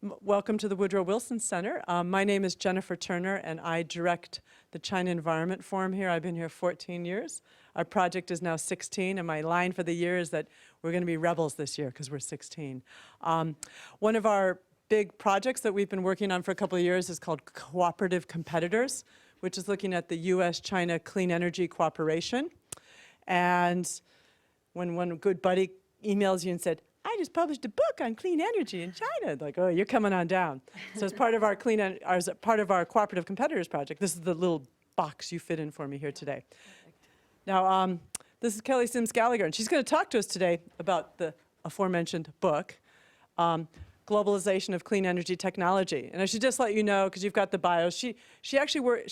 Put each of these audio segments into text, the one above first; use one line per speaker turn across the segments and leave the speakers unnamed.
Welcome to the Woodrow Wilson Center. My name is Jennifer Turner, and I direct the China Environment Forum here. I've been here 14 years. Our project is now 16, and my line for the year is that we're going to be rebels this year because we're 16. One of our big projects that we've been working on for a couple of years is called Cooperative Competitors, which is looking at the US-China clean energy cooperation. And when one good buddy emails you and said, I just published a book on clean energy in China. Like, oh, you're coming on down. So as part of our part of our Cooperative Competitors project, this is the little box you fit in for me here today. Perfect. Now, this is Kelly Sims Gallagher, and she's going to talk to us today about the aforementioned book, Globalization of Clean Energy Technology. And I should just let you know, because you've got the bio, she actually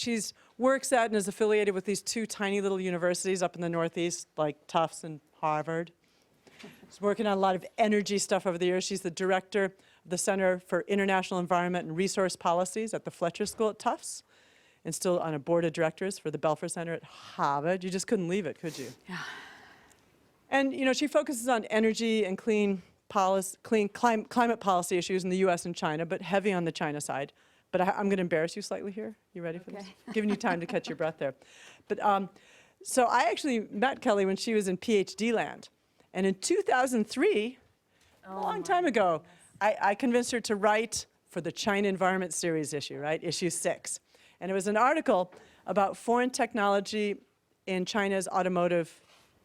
works at and is affiliated with these two tiny little universities up in the Northeast, like Tufts and Harvard. She's working on a lot of energy stuff over the years. She's the director of the Center for International Environment and Resource Policies at the Fletcher School at Tufts, and still on a board of directors for the Belfer Center at Harvard. You just couldn't leave it, could you? Yeah. And you know, she focuses on energy and climate policy issues in the U.S. and China, but heavy on the China side. But I'm going to embarrass you slightly here. You ready for this? Giving you time to catch your breath there. But so I actually met Kelly when she was in PhD land. And in 2003, a long time ago, I convinced her to write for the China Environment Series issue, right? Issue 6. And it was an article about foreign technology in China's automotive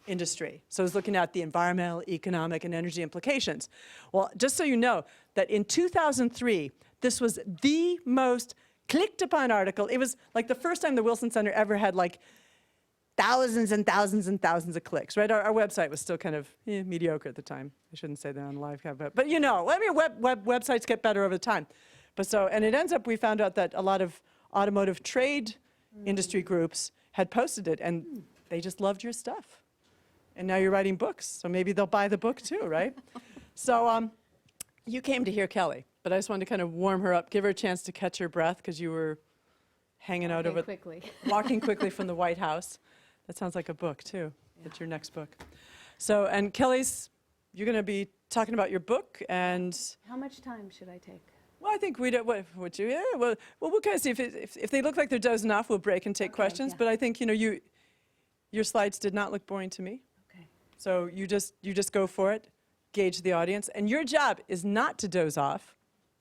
industry. So it was looking at the environmental, economic, and energy implications. Well, just so you know, that in 2003, this was the most clicked upon article. It was like the first time the Wilson Center ever had like thousands and thousands and thousands of clicks, right? Our website was still kind of mediocre at the time. I shouldn't say that on live, but you know, I mean, websites get better over time. But so, and it ends up, we found out that a lot of automotive trade industry groups had posted it, and they just loved your stuff. And now you're writing books, so maybe they'll buy the book too, right? So you came to hear Kelly, but I just wanted to kind of warm her up, give her a chance to catch her breath, because you were hanging out over, walking quickly from the White House. That sounds like a book, too. Yeah. That's your next book. So, and Kelly's, you're going to be talking about your book, and...
How much time should I take?
Well, I think we don't, would you? Yeah, well, we'll kind of see if they look like they're dozing off, we'll break and take questions. Yeah. But I think, you know, your slides did not look boring to me. Okay. So you just go for it, gauge the audience, and your job is not to doze off,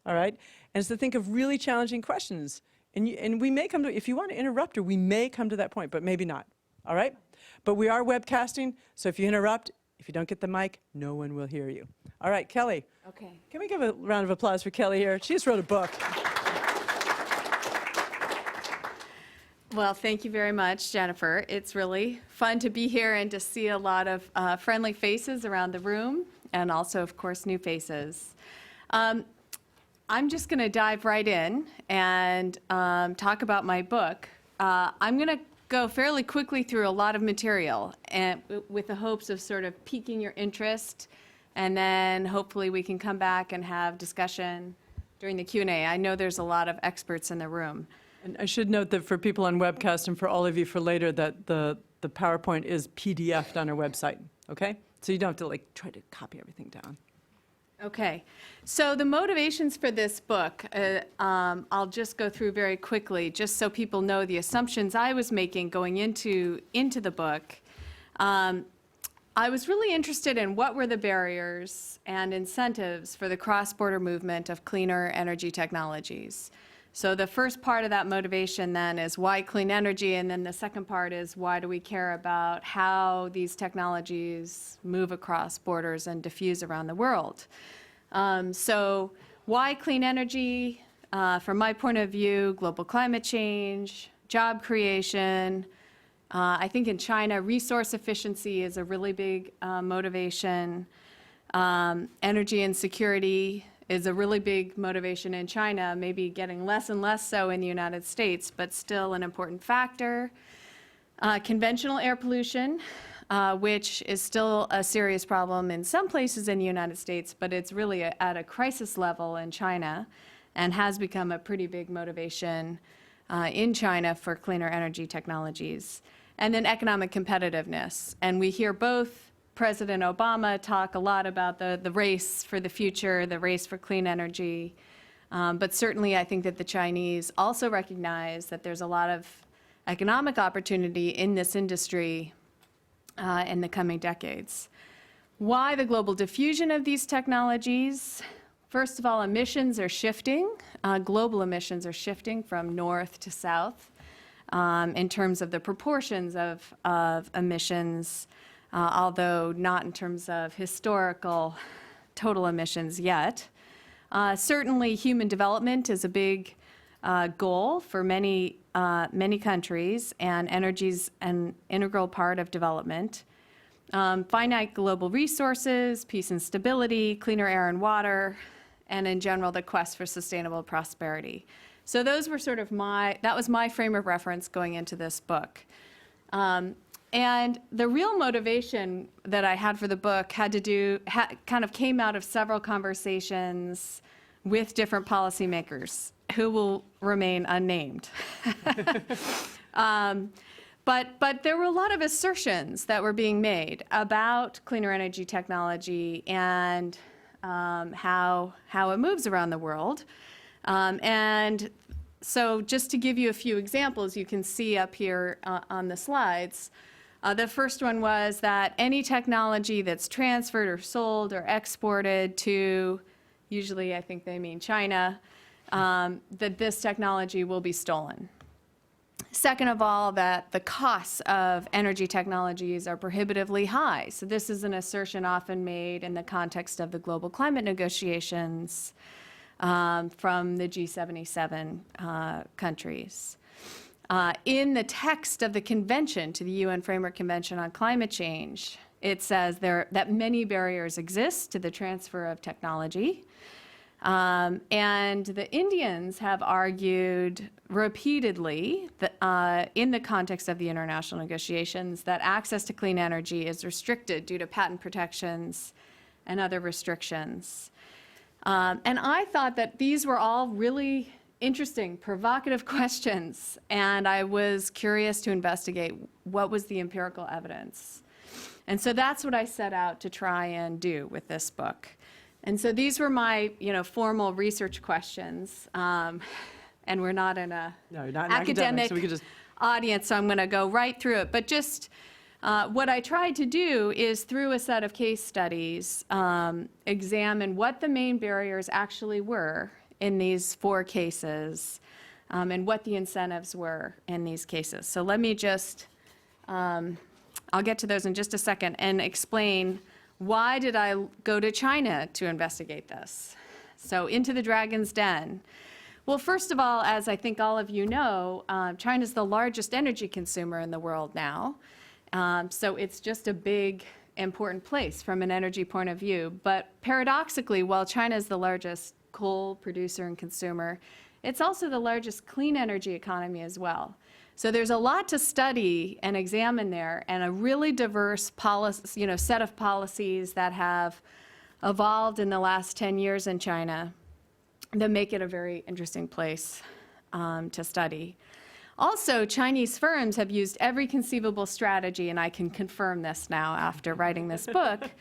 all right? And it's to think of really challenging questions. And we may come to, if you want to interrupt her, we may come to that point, but maybe not. All right? But we are webcasting, so if you interrupt, if you don't get the mic, no one will hear you. All right, Kelly.
Okay.
Can we give a round of applause for Kelly here? She just wrote a book.
Well, thank you very much, Jennifer. It's really fun to be here and to see a lot of friendly faces around the room, and also, of course, new faces. I'm just going to dive right in and talk about my book. I'm going to go fairly quickly through a lot of material, and with the hopes of sort of piquing your interest, and then hopefully we can come back and have discussion during the Q&A. I know there's a lot of experts in the room.
And I should note that for people on webcast and for all of you for later, that the PowerPoint is PDF'd on our website, okay? So you don't have to like try to copy everything down.
Okay, so the motivations for this book, I'll just go through very quickly, just so people know the assumptions I was making going into the book. I was really interested in what were the barriers and incentives for the cross-border movement of cleaner energy technologies. So the first part of that motivation then is why clean energy, and then the second part is why do we care about how these technologies move across borders and diffuse around the world. So why clean energy? From my point of view, global climate change, job creation. I think in China, resource efficiency is a really big motivation. Energy and security is a really big motivation in China, maybe getting less and less so in the United States, but still an important factor. Conventional air pollution, which is still a serious problem in some places in the United States, but it's really at a crisis level in China and has become a pretty big motivation in China for cleaner energy technologies. And then economic competitiveness. And we hear both President Obama talk a lot about the race for the future, the race for clean energy. But certainly I think that the Chinese also recognize that there's a lot of economic opportunity in this industry in the coming decades. Why the global diffusion of these technologies? First of all, emissions are shifting. Global emissions are shifting from north to south in terms of the proportions of emissions, although not in terms of historical total emissions yet. Certainly, human development is a big goal for many countries, and energy is an integral part of development. Finite global resources, peace and stability, cleaner air and water, and in general, the quest for sustainable prosperity. So those were sort of that was my frame of reference going into this book. And the real motivation that I had for the book kind of came out of several conversations with different policymakers who will remain unnamed. But there were a lot of assertions that were being made about cleaner energy technology and how it moves around the world. And so just to give you a few examples, you can see up here on the slides. The first one was that any technology that's transferred or sold or exported to, usually I think they mean China, that this technology will be stolen. Second of all, that the costs of energy technologies are prohibitively high. So this is an assertion often made in the context of the global climate negotiations from the G77 countries. In the text of the convention to the UN Framework Convention on Climate Change, it says that many barriers exist to the transfer of technology. And the Indians have argued repeatedly that, in the context of the international negotiations, that access to clean energy is restricted due to patent protections and other restrictions. And I thought that these were all really interesting, provocative questions, and I was curious to investigate what was the empirical evidence. And so that's what I set out to try and do with this book. And so these were my, formal research questions, and we're not in a academic
so we could just
audience, so I'm going to go right through it. But just what I tried to do is, through a set of case studies, examine what the main barriers actually were in these 4 cases, and what the incentives were in these cases. So let me just, I'll get to those in just a second, and explain why did I go to China to investigate this. So into the dragon's den. Well, first of all, as I think all of you know, China's the largest energy consumer in the world now. So it's just a big, important place from an energy point of view. But paradoxically, while China is the largest coal producer and consumer, it's also the largest clean energy economy as well. So there's a lot to study and examine there, and a really diverse set of policies that have evolved in the last 10 years in China that make it a very interesting place to study. Also, Chinese firms have used every conceivable strategy, and I can confirm this now after writing this book,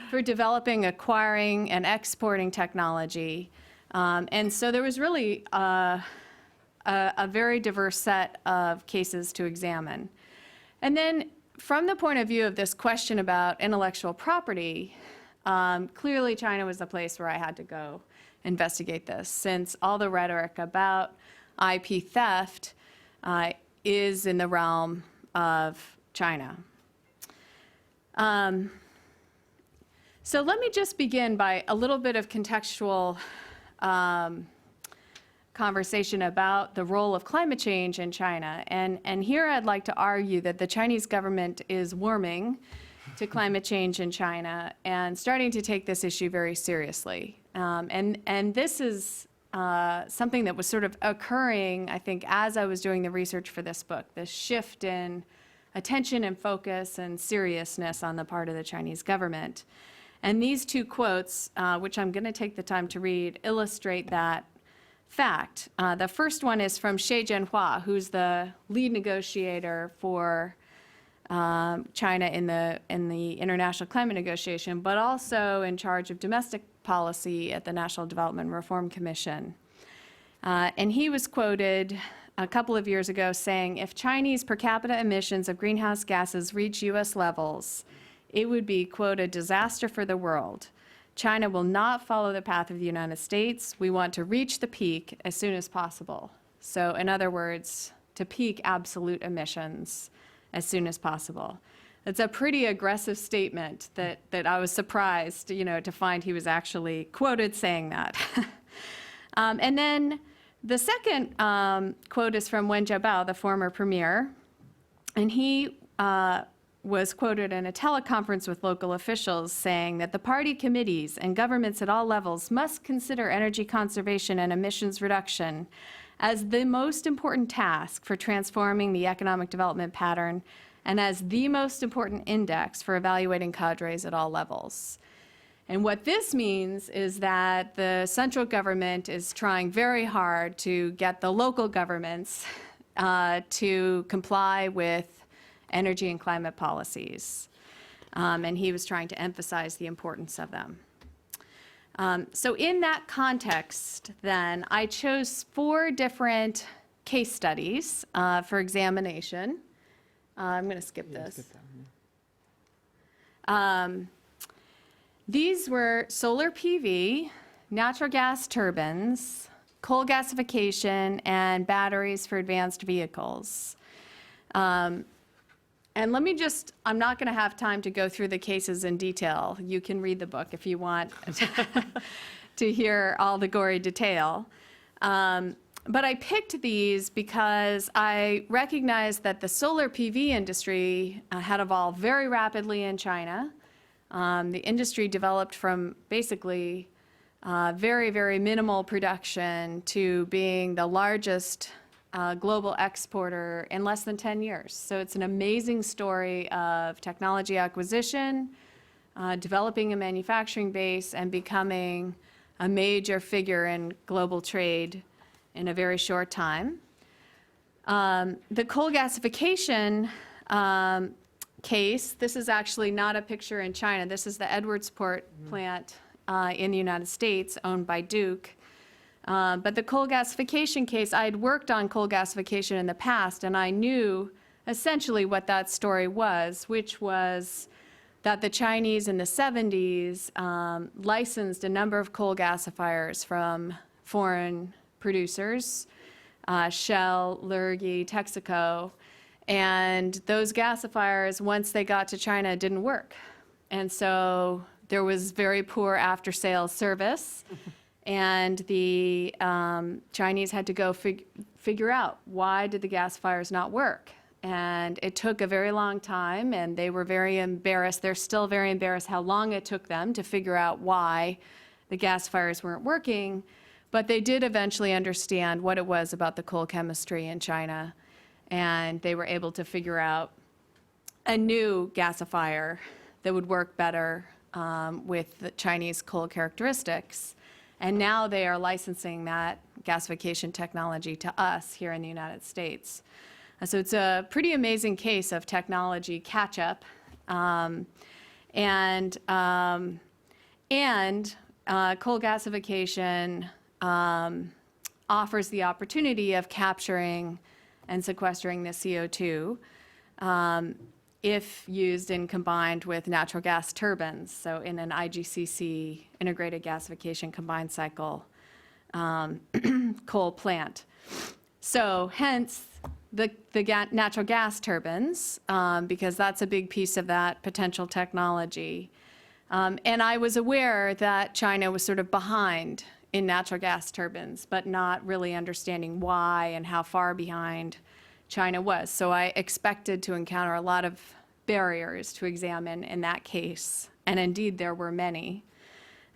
for developing, acquiring, and exporting technology. And so there was really a very diverse set of cases to examine. And then from the point of view of this question about intellectual property, clearly China was the place where I had to go investigate this, since all the rhetoric about IP theft is in the realm of China. So let me just begin by a little bit of contextual conversation about the role of climate change in China. And here I'd like to argue that the Chinese government is warming to climate change in China and starting to take this issue very seriously. And this is something that was sort of occurring, I think, as I was doing the research for this book, this shift in attention and focus and seriousness on the part of the Chinese government. And these 2 quotes, which I'm going to take the time to read, illustrate that fact. The first one is from Xie Zhenhua, who's the lead negotiator for China in the international climate negotiation, but also in charge of domestic policy at the National Development Reform Commission. And he was quoted a couple of years ago saying, if Chinese per capita emissions of greenhouse gases reach U.S. levels, it would be, quote, a disaster for the world. China will not follow the path of the United States. We want to reach the peak as soon as possible. So in other words, to peak absolute emissions as soon as possible. It's a pretty aggressive statement that I was surprised, to find he was actually quoted saying that. And then the second quote is from Wen Jiabao, the former premier, and he was quoted in a teleconference with local officials saying that the party committees and governments at all levels must consider energy conservation and emissions reduction as the most important task for transforming the economic development pattern and as the most important index for evaluating cadres at all levels. And what this means is that the central government is trying very hard to get the local governments to comply with energy and climate policies. And he was trying to emphasize the importance of them. So in that context, then, I chose 4 different case studies for examination. I'm going to skip this.
Skip that one,
These were solar PV, natural gas turbines, coal gasification, and batteries for advanced vehicles. And let me just, I'm not going to have time to go through the cases in detail. You can read the book if you want to hear all the gory detail. But I picked these because I recognized that the solar PV industry had evolved very rapidly in China. The industry developed from basically very, very minimal production to being the largest global exporter in less than 10 years. So it's an amazing story of technology acquisition, developing a manufacturing base, and becoming a major figure in global trade in a very short time. The coal gasification case, this is actually not a picture in China. This is the Edwardsport plant in the United States, owned by Duke. But the coal gasification case, I had worked on coal gasification in the past, and I knew essentially what that story was, which was that the Chinese in the 70s licensed a number of coal gasifiers from foreign producers, Shell, Lurgi, Texaco, and those gasifiers, once they got to China, didn't work. And so there was very poor after-sales service. And the Chinese had to go figure out, why did the gasifiers not work? And it took a very long time, and they were very embarrassed. They're still very embarrassed how long it took them to figure out why the gasifiers weren't working. But they did eventually understand what it was about the coal chemistry in China, and they were able to figure out a new gasifier that would work better with the Chinese coal characteristics. And now they are licensing that gasification technology to us here in the United States. So it's a pretty amazing case of technology catch-up. And coal gasification offers the opportunity of capturing and sequestering the CO2 if used and combined with natural gas turbines, so in an IGCC, integrated gasification combined cycle coal plant. So hence the natural gas turbines, because that's a big piece of that potential technology. And I was aware that China was sort of behind in natural gas turbines, but not really understanding why and how far behind China was. So I expected to encounter a lot of barriers to examine in that case, and indeed there were many.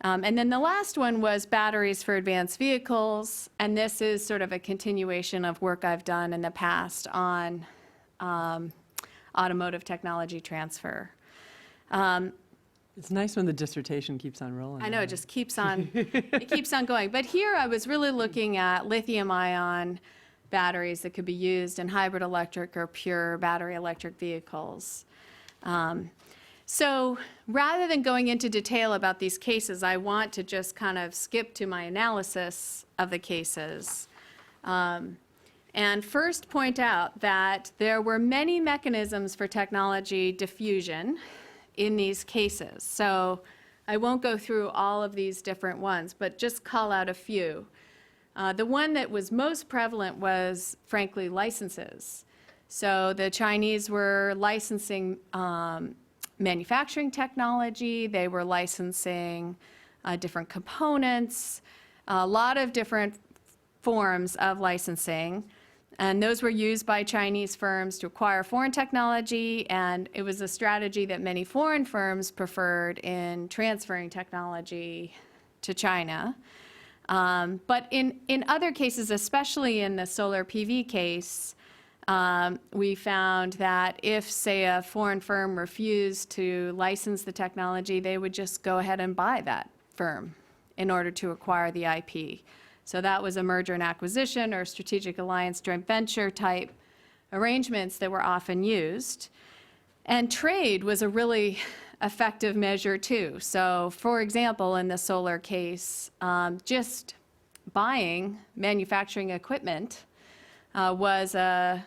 And then the last one was batteries for advanced vehicles, and this is sort of a continuation of work I've done in the past on automotive technology transfer.
It's nice when the dissertation keeps on rolling.
I know, it just keeps on, it keeps on going. But here I was really looking at lithium-ion batteries that could be used in hybrid electric or pure battery electric vehicles. So rather than going into detail about these cases, I want to just kind of skip to my analysis of the cases. And first point out that there were many mechanisms for technology diffusion in these cases. So I won't go through all of these different ones, but just call out a few. The one that was most prevalent was, frankly, licenses. So the Chinese were licensing manufacturing technology, they were licensing different components, a lot of different forms of licensing. And those were used by Chinese firms to acquire foreign technology, and it was a strategy that many foreign firms preferred in transferring technology to China. But in other cases, especially in the solar PV case, we found that if, say, a foreign firm refused to license the technology, they would just go ahead and buy that firm in order to acquire the IP. So that was a merger and acquisition or strategic alliance joint venture type arrangements that were often used. And trade was a really effective measure too. So for example, in the solar case, just buying manufacturing equipment was a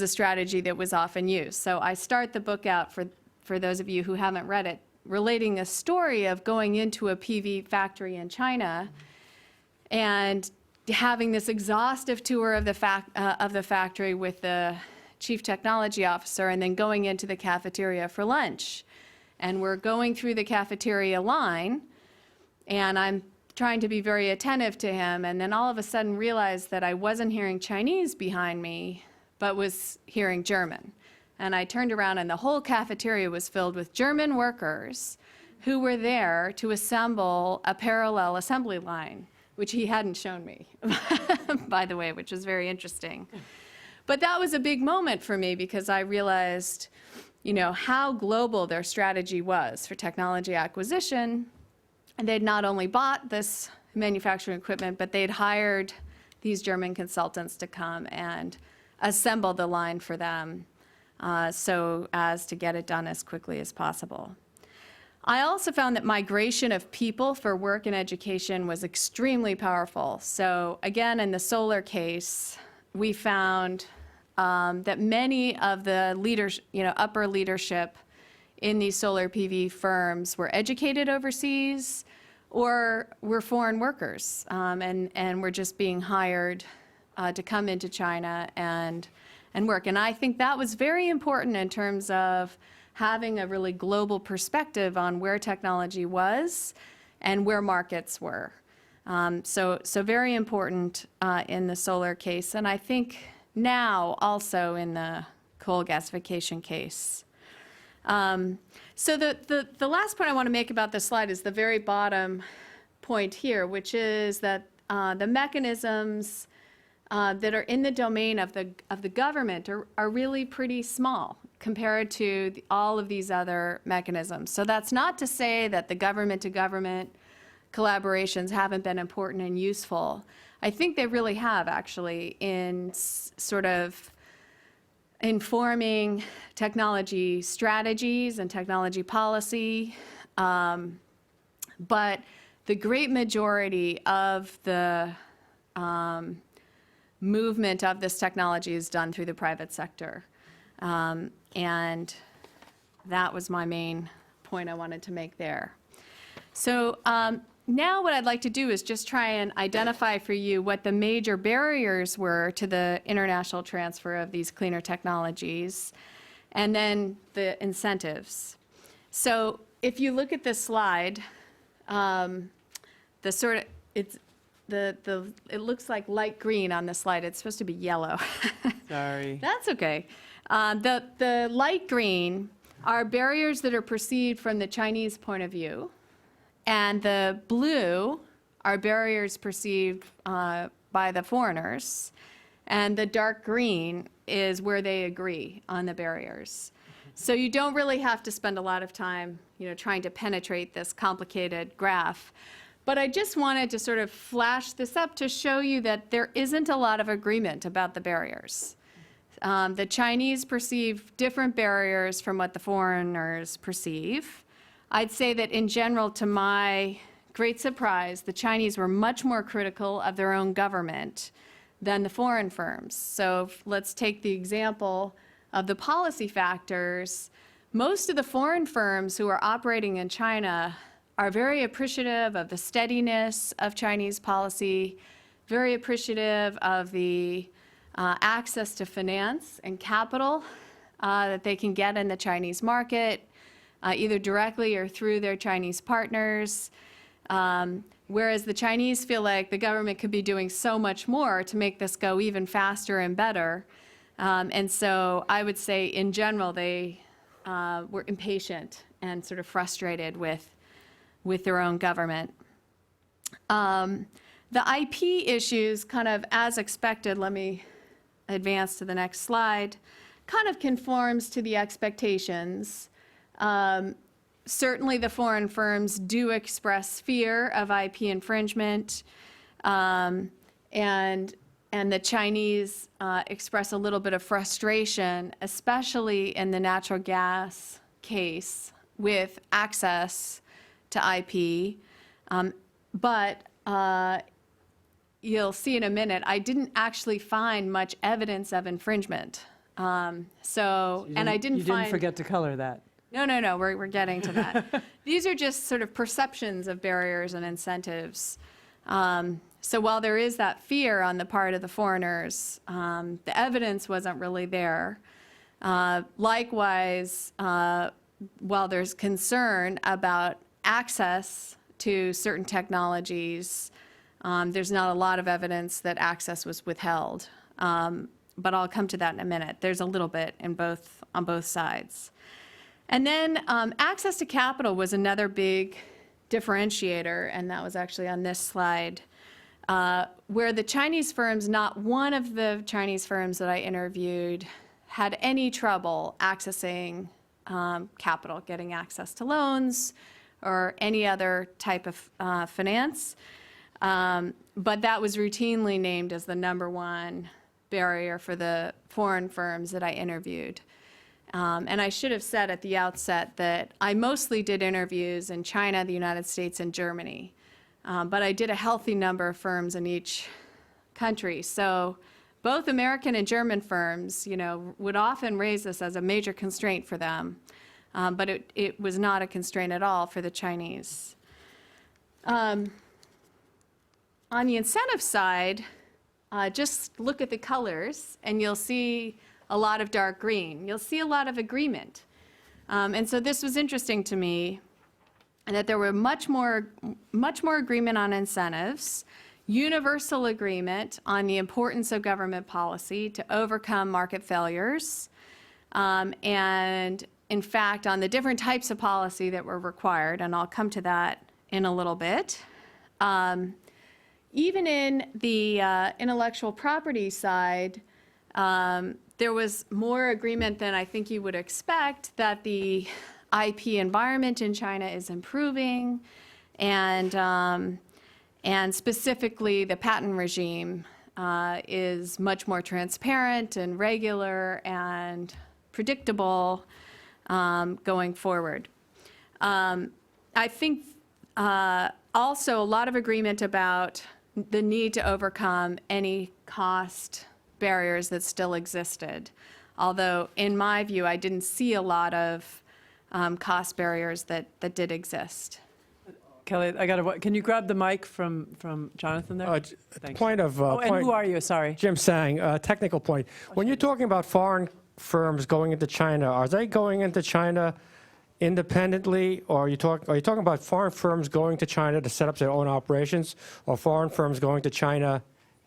strategy that was often used. So I start the book out, for those of you who haven't read it, relating a story of going into a PV factory in China and having this exhaustive tour of the factory with the chief technology officer, and then going into the cafeteria for lunch. And we're going through the cafeteria line, and I'm trying to be very attentive to him, and then all of a sudden realized that I wasn't hearing Chinese behind me, but was hearing German. And I turned around, and the whole cafeteria was filled with German workers who were there to assemble a parallel assembly line, which he hadn't shown me, by the way, which was very interesting. But that was a big moment for me because I realized, you know, how global their strategy was for technology acquisition. And they'd not only bought this manufacturing equipment, but they'd hired these German consultants to come and assemble the line for them so as to get it done as quickly as possible. I also found that migration of people for work and education was extremely powerful. So again, in the solar case, we found that many of the leaders, upper leadership in these solar PV firms were educated overseas or were foreign workers and were just being hired to come into China and work. And I think that was very important in terms of having a really global perspective on where technology was and where markets were. So very important in the solar case, and I think now also in the coal gasification case. So the last point I want to make about this slide is the very bottom point here, which is that the mechanisms that are in the domain of the government are really pretty small compared to all of these other mechanisms. So that's not to say that the government-to-government collaborations haven't been important and useful. I think they really have, actually, in sort of informing technology strategies and technology policy. But the great majority of the movement of this technology is done through the private sector. And that was my main point I wanted to make there. So now what I'd like to do is just try and identify for you what the major barriers were to the international transfer of these cleaner technologies, and then the incentives. So if you look at this slide, it looks like light green on the slide. It's supposed to be yellow.
Sorry.
That's okay. The light green are barriers that are perceived from the Chinese point of view, and the blue are barriers perceived by the foreigners, and the dark green is where they agree on the barriers. So you don't really have to spend a lot of time, trying to penetrate this complicated graph. But I just wanted to sort of flash this up to show you that there isn't a lot of agreement about the barriers. The Chinese perceive different barriers from what the foreigners perceive. I'd say that in general, to my great surprise, the Chinese were much more critical of their own government than the foreign firms. So let's take the example of the policy factors. Most of the foreign firms who are operating in China are very appreciative of the steadiness of Chinese policy, very appreciative of the access to finance and capital that they can get in the Chinese market, either directly or through their Chinese partners. Whereas the Chinese feel like the government could be doing so much more to make this go even faster and better. And so I would say in general, they were impatient and sort of frustrated with their own government. The IP issues, kind of as expected, let me advance to the next slide, kind of conforms to the expectations. Certainly the foreign firms do express fear of IP infringement, and the Chinese express a little bit of frustration, especially in the natural gas case with access to IP. But you'll see in a minute, I didn't actually find much evidence of infringement. And I didn't
You
find.
didn't forget to color that.
No, we're getting to that. These are just sort of perceptions of barriers and incentives. So while there is that fear on the part of the foreigners, the evidence wasn't really there. Likewise, while there's concern about access to certain technologies, there's not a lot of evidence that access was withheld. But I'll come to that in a minute. There's a little bit on both sides. And then access to capital was another big differentiator, and that was actually on this slide, where the Chinese firms, not one of the Chinese firms that I interviewed had any trouble accessing capital, getting access to loans or any other type of finance. But that was routinely named as the #1 barrier for the foreign firms that I interviewed. And I should have said at the outset that I mostly did interviews in China, the United States, and Germany. But I did a healthy number of firms in each country. So both American and German firms, would often raise this as a major constraint for them. But it was not a constraint at all for the Chinese. On the incentive side, just look at the colors, and you'll see a lot of dark green. You'll see a lot of agreement. And so this was interesting to me, that there were much more agreement on incentives, universal agreement on the importance of government policy to overcome market failures, and in fact, on the different types of policy that were required, and I'll come to that in a little bit. Even in the intellectual property side, there was more agreement than I think you would expect that the IP environment in China is improving, and specifically the patent regime is much more transparent and regular and predictable going forward. I think also a lot of agreement about the need to overcome any cost barriers that still existed. Although, in my view, I didn't see a lot of cost barriers that did exist.
Kelly, can you grab the mic from Jonathan there? Thanks.
Point of
and who are you? Sorry.
Jim Sang, technical point. When you're talking about foreign firms going into China, are they going into China independently, or are you talking about foreign firms going to China to set up their own operations, or foreign firms going to China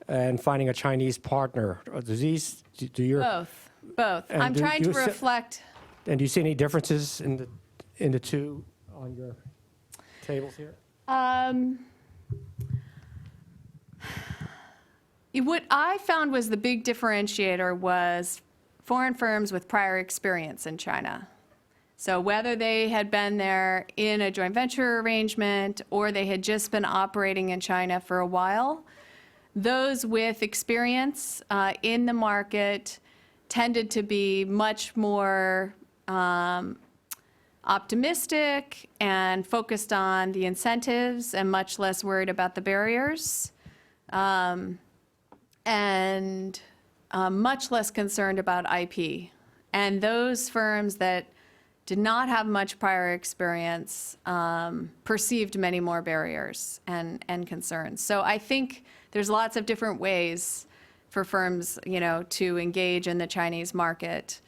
and finding a Chinese partner?
Both. I'm trying to reflect.
And do you see any differences in the two on your tables here?
What I found was the big differentiator was foreign firms with prior experience in China. So whether they had been there in a joint venture arrangement or they had just been operating in China for a while, those with experience in the market tended to be much more optimistic and focused on the incentives and much less worried about the barriers, and much less concerned about IP. And those firms that did not have much prior experience perceived many more barriers and concerns. So I think there's lots of different ways for firms, to engage in the Chinese market.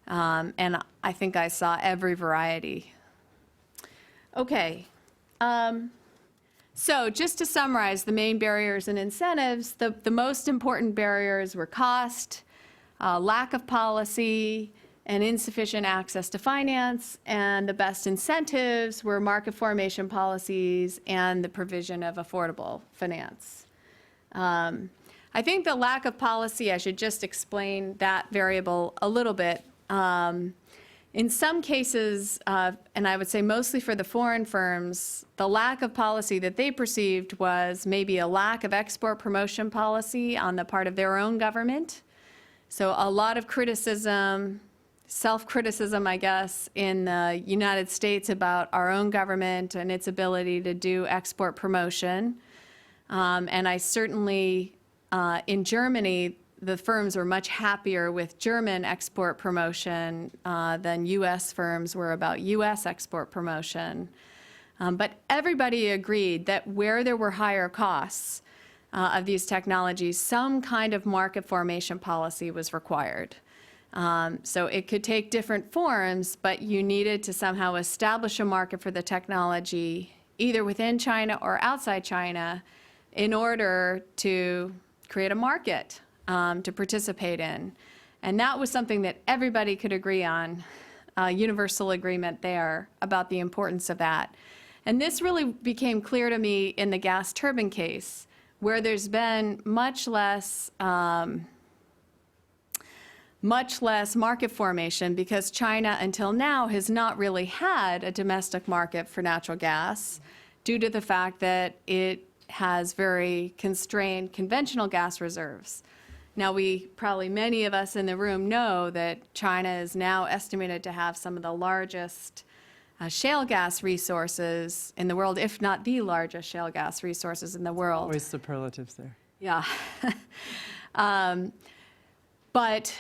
And I think I saw every variety. Okay. So just to summarize the main barriers and incentives, the most important barriers were cost, lack of policy, and insufficient access to finance, and the best incentives were market formation policies and the provision of affordable finance. I think the lack of policy, I should just explain that variable a little bit. In some cases, and I would say mostly for the foreign firms, the lack of policy that they perceived was maybe a lack of export promotion policy on the part of their own government. So a lot of criticism, self-criticism, I guess, in the United States about our own government and its ability to do export promotion. And I certainly, in Germany, the firms were much happier with German export promotion than US firms were about US export promotion. But everybody agreed that where there were higher costs of these technologies, some kind of market formation policy was required. So it could take different forms, but you needed to somehow establish a market for the technology, either within China or outside China, in order to create a market to participate in. And that was something that everybody could agree on, universal agreement there about the importance of that. And this really became clear to me in the gas turbine case, where there's been much less market formation because China until now has not really had a domestic market for natural gas due to the fact that it has very constrained conventional gas reserves. Now, probably many of us in the room know that China is now estimated to have some of the largest shale gas resources in the world, if not the largest shale gas resources in the world.
Always superlatives there.
Yeah. But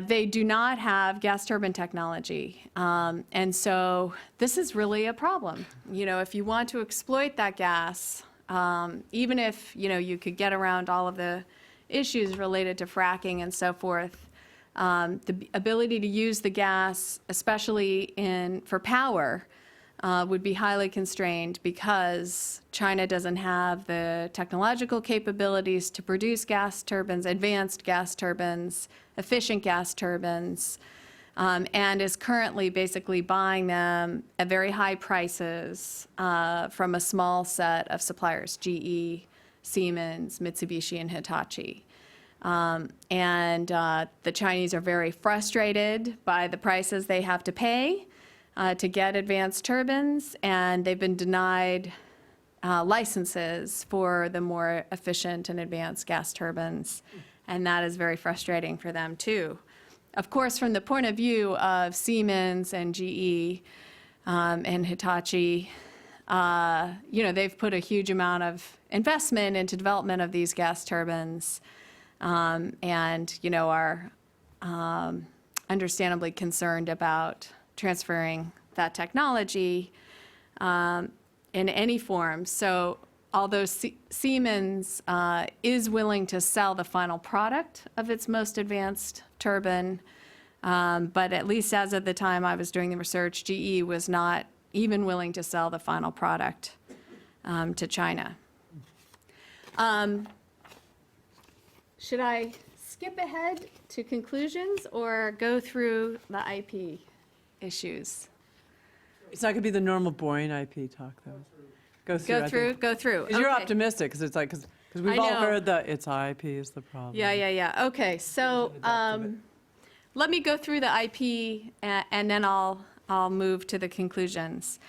they do not have gas turbine technology. And so this is really a problem. If you want to exploit that gas, even if, you could get around all of the issues related to fracking and so forth, the ability to use the gas, especially for power, would be highly constrained because China doesn't have the technological capabilities to produce gas turbines, advanced gas turbines, efficient gas turbines, and is currently basically buying them at very high prices from a small set of suppliers, GE, Siemens, Mitsubishi, and Hitachi. The Chinese are very frustrated by the prices they have to pay to get advanced turbines, and they've been denied licenses for the more efficient and advanced gas turbines, and that is very frustrating for them too. Of course, from the point of view of Siemens and GE and Hitachi, they've put a huge amount of investment into development of these gas turbines, and are understandably concerned about transferring that technology in any form. So although Siemens is willing to sell the final product of its most advanced turbine, but at least as of the time I was doing the research, GE was not even willing to sell the final product to China. Should I skip ahead to conclusions or go through the IP issues?
It's not going to be the normal boring IP talk, though. Go through.
Go through.
Because you're
Okay.
optimistic, because it's like, because we've all
know.
heard that it's IP is the problem.
Yeah. Okay, so let me go through the IP and then I'll I'll move to the conclusions.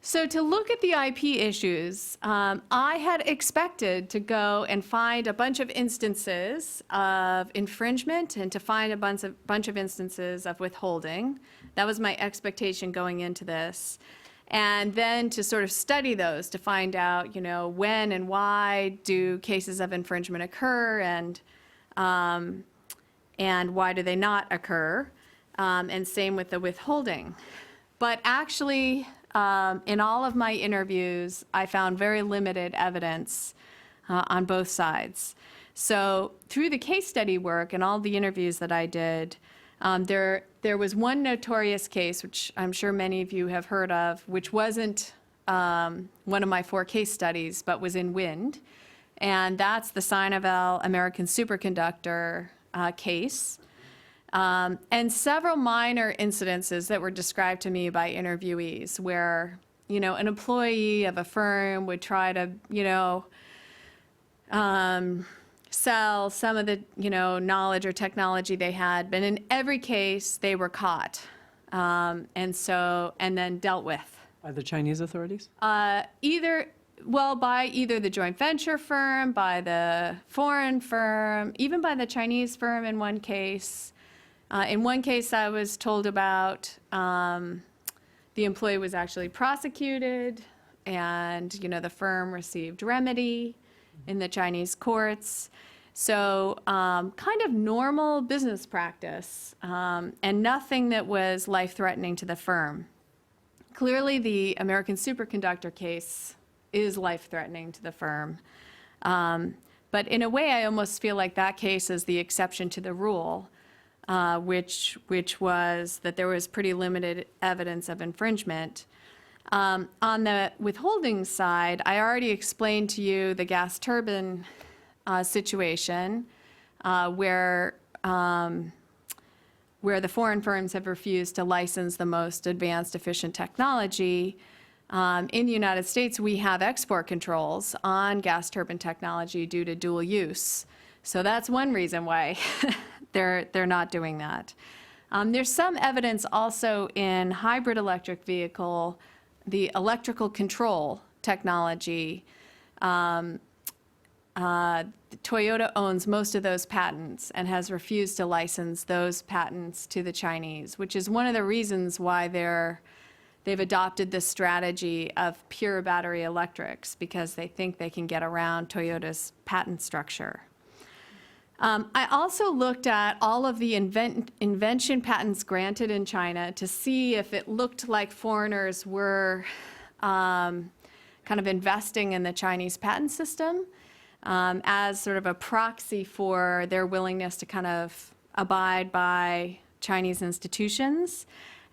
So to look at the IP issues, I had expected to go and find a bunch of instances of infringement and to find a bunch of instances of withholding. That was my expectation going into this. And then to sort of study those to find out, when and why do cases of infringement occur and why do they not occur, and same with the withholding. But actually, in all of my interviews, I found very limited evidence on both sides. So through the case study work and all the interviews that I did, there was one notorious case, which I'm sure many of you have heard of, which wasn't one of my 4 case studies, but was in wind. And that's the Sinovel American superconductor case. And several minor incidences that were described to me by interviewees where, an employee of a firm would try to, sell some of the, knowledge or technology they had, but in every case, they were caught. And then dealt with.
By the Chinese authorities?
By either the joint venture firm, by the foreign firm, even by the Chinese firm in one case. In one case I was told about, the employee was actually prosecuted and, the firm received remedy in the Chinese courts. So kind of normal business practice and nothing that was life-threatening to the firm. Clearly the American superconductor case is life-threatening to the firm. But in a way, I almost feel like that case is the exception to the rule, which was that there was pretty limited evidence of infringement. On the withholding side, I already explained to you the gas turbine situation where the foreign firms have refused to license the most advanced efficient technology. In the United States, we have export controls on gas turbine technology due to dual use. So that's one reason why they're not doing that. There's some evidence also in hybrid electric vehicle, the electrical control technology. Toyota owns most of those patents and has refused to license those patents to the Chinese, which is one of the reasons why they've adopted this strategy of pure battery electrics, because they think they can get around Toyota's patent structure. I also looked at all of the invention patents granted in China to see if it looked like foreigners were kind of investing in the Chinese patent system as sort of a proxy for their willingness to kind of abide by Chinese institutions.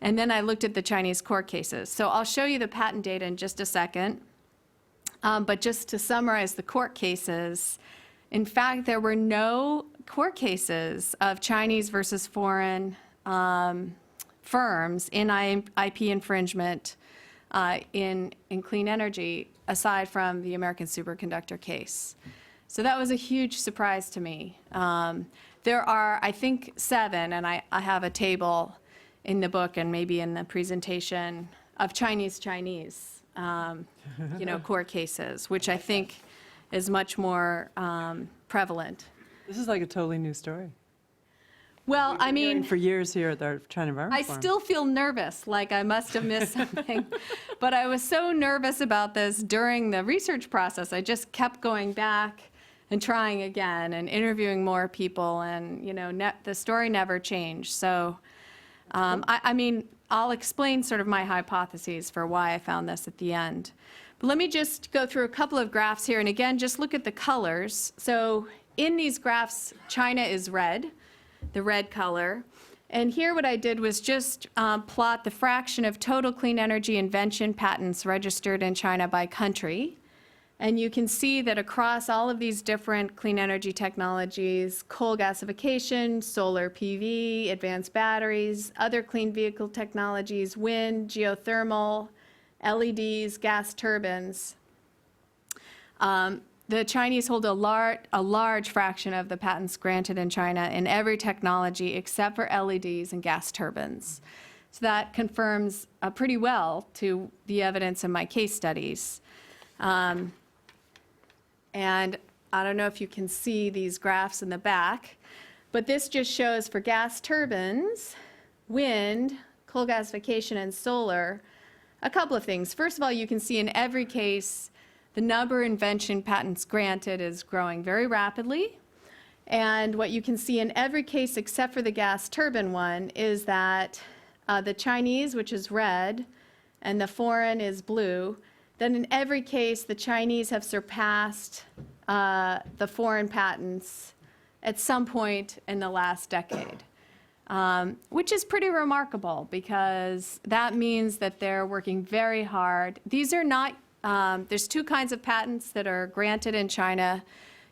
And then I looked at the Chinese court cases. So I'll show you the patent data in just a second. But just to summarize the court cases, in fact, there were no court cases of Chinese versus foreign firms in IP infringement in clean energy, aside from the American superconductor case. So that was a huge surprise to me. There are, I think, 7, and I have a table in the book and maybe in the presentation of Chinese, court cases, which I think is much more prevalent.
This is like a totally new story.
Well, I mean,
For years here at the China Environment
I
Forum.
still feel nervous, like I must have missed something. But I was so nervous about this during the research process. I just kept going back and trying again and interviewing more people, and the story never changed. So, I mean, I'll explain sort of my hypotheses for why I found this at the end. But let me just go through a couple of graphs here, and again, just look at the colors. So in these graphs, China is red, the red color. And here what I did was just plot the fraction of total clean energy invention patents registered in China by country. And you can see that across all of these different clean energy technologies, coal gasification, solar PV, advanced batteries, other clean vehicle technologies, wind, geothermal, LEDs, gas turbines, the Chinese hold a large fraction of the patents granted in China in every technology except for LEDs and gas turbines. So that confirms pretty well to the evidence in my case studies. And I don't know if you can see these graphs in the back, but this just shows for gas turbines, wind, coal gasification, and solar, a couple of things. First of all, you can see in every case, the number of invention patents granted is growing very rapidly. And what you can see in every case except for the gas turbine one is that the Chinese, which is red, and the foreign is blue, then in every case, the Chinese have surpassed the foreign patents at some point in the last decade, which is pretty remarkable because that means that they're working very hard. These are not, there's two kinds of patents that are granted in China: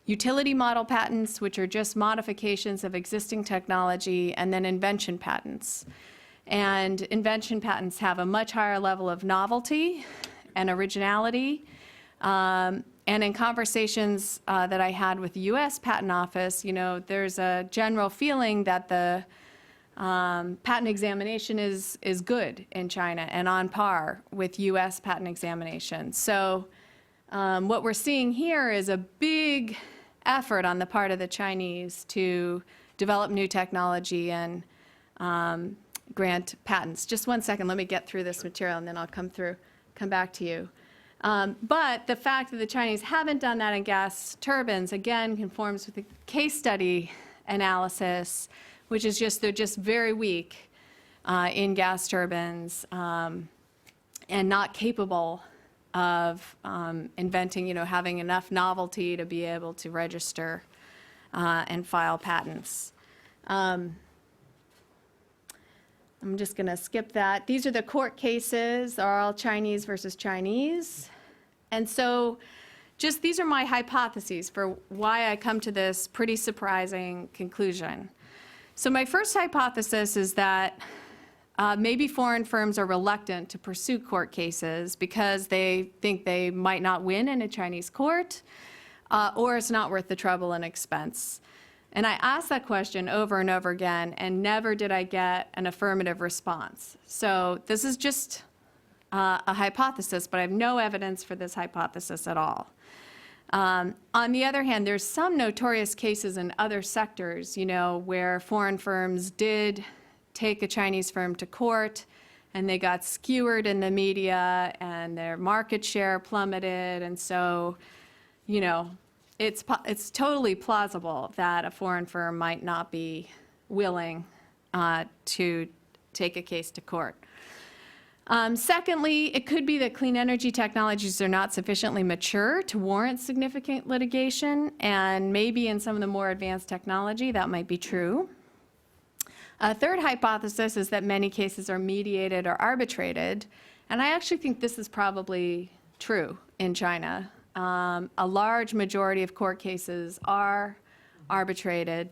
utility model patents, which are just modifications of existing technology, and then invention patents. And invention patents have a much higher level of novelty and originality. And in conversations that I had with the U.S. Patent Office, you know, there's a general feeling that the patent examination is good in China and on par with U.S. patent examination. So what we're seeing here is a big effort on the part of the Chinese to develop new technology and grant patents. Just one second, let me get through this material and then I'll come back to you. But the fact that the Chinese haven't done that in gas turbines, again, conforms with the case study analysis, which is just, they're just very weak in gas turbines and not capable of inventing, you know, having enough novelty to be able to register and file patents. I'm just going to skip that. These are the court cases. They're all Chinese versus Chinese. And so just these are my hypotheses for why I come to this pretty surprising conclusion. So my first hypothesis is that maybe foreign firms are reluctant to pursue court cases because they think they might not win in a Chinese court, or it's not worth the trouble and expense. And I asked that question over and over again, and never did I get an affirmative response. So this is just a hypothesis, but I have no evidence for this hypothesis at all. On the other hand, there's some notorious cases in other sectors, you know, where foreign firms did take a Chinese firm to court, and they got skewered in the media, and their market share plummeted, and so, you know, it's totally plausible that a foreign firm might not be willing to take a case to court. Secondly, it could be that clean energy technologies are not sufficiently mature to warrant significant litigation, and maybe in some of the more advanced technology that might be true. A third hypothesis is that many cases are mediated or arbitrated, and I actually think this is probably true in China. A large majority of court cases are arbitrated,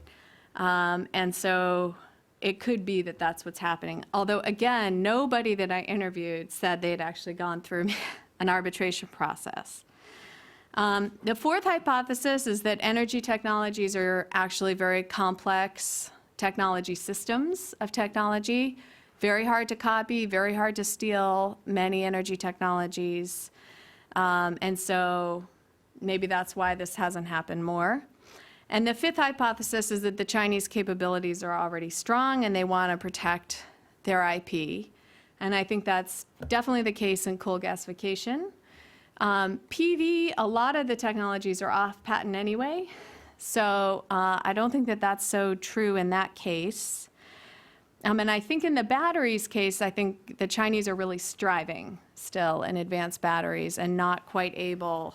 and so it could be that that's what's happening. Although, again, nobody that I interviewed said they'd actually gone through an arbitration process. The fourth hypothesis is that energy technologies are actually very complex technology systems of technology, very hard to copy, very hard to steal many energy technologies. And so maybe that's why this hasn't happened more. And the fifth hypothesis is that the Chinese capabilities are already strong and they want to protect their IP. And I think that's definitely the case in coal gasification. PV, a lot of the technologies are off patent anyway. So I don't think that that's so true in that case. And I think in the batteries case, I think the Chinese are really striving still in advanced batteries and not quite able,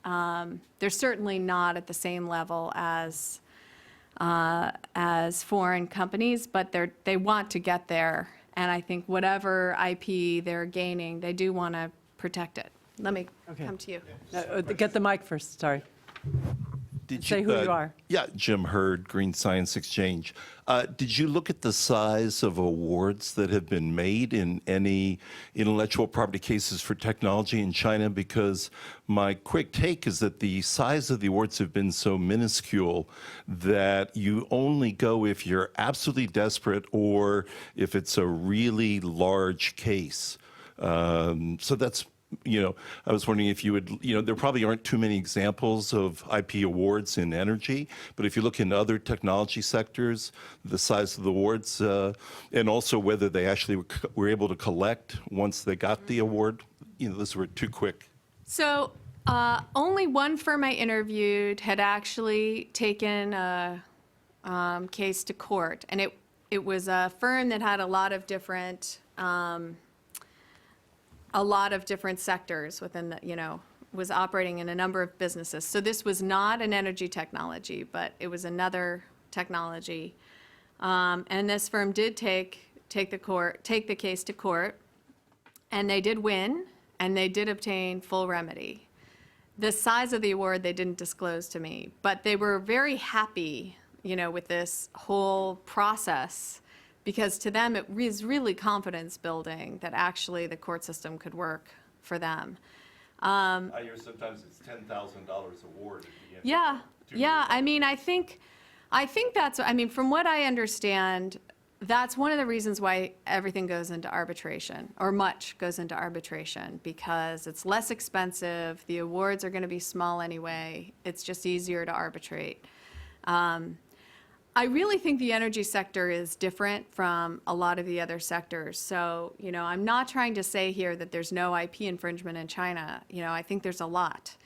they're certainly not at the same level as foreign companies, but they want to get there. And I think whatever IP they're gaining, they do want to protect it. Let me come to you.
Get the mic first, sorry. Say who you are.
Yeah, Jim Hurd, Green Science Exchange. Did you look at the size of awards that have been made in any intellectual property cases for technology in China? Because my quick take is that the size of the awards have been so minuscule that you only go if you're absolutely desperate or if it's a really large case. So that's, I was wondering if you would, there probably aren't too many examples of IP awards in energy, but if you look in other technology sectors, the size of the awards, and also whether they actually were able to collect once they got the award, those were too quick.
So only one firm I interviewed had actually taken a case to court, and it was a firm that had a lot of different sectors within the, was operating in a number of businesses. So this was not an energy technology, but it was another technology. And this firm did take the case to court, and they did win, and they did obtain full remedy. The size of the award they didn't disclose to me, but they were very happy, with this whole process, because to them it was really confidence building that actually the court system could work for them.
I hear sometimes it's $10,000 award.
Yeah. I mean, I think that's, from what I understand, that's one of the reasons why everything goes into arbitration, or much goes into arbitration, because it's less expensive, the awards are going to be small anyway, it's just easier to arbitrate. I really think the energy sector is different from a lot of the other sectors. So, I'm not trying to say here that there's no IP infringement in China. I think there's a lot.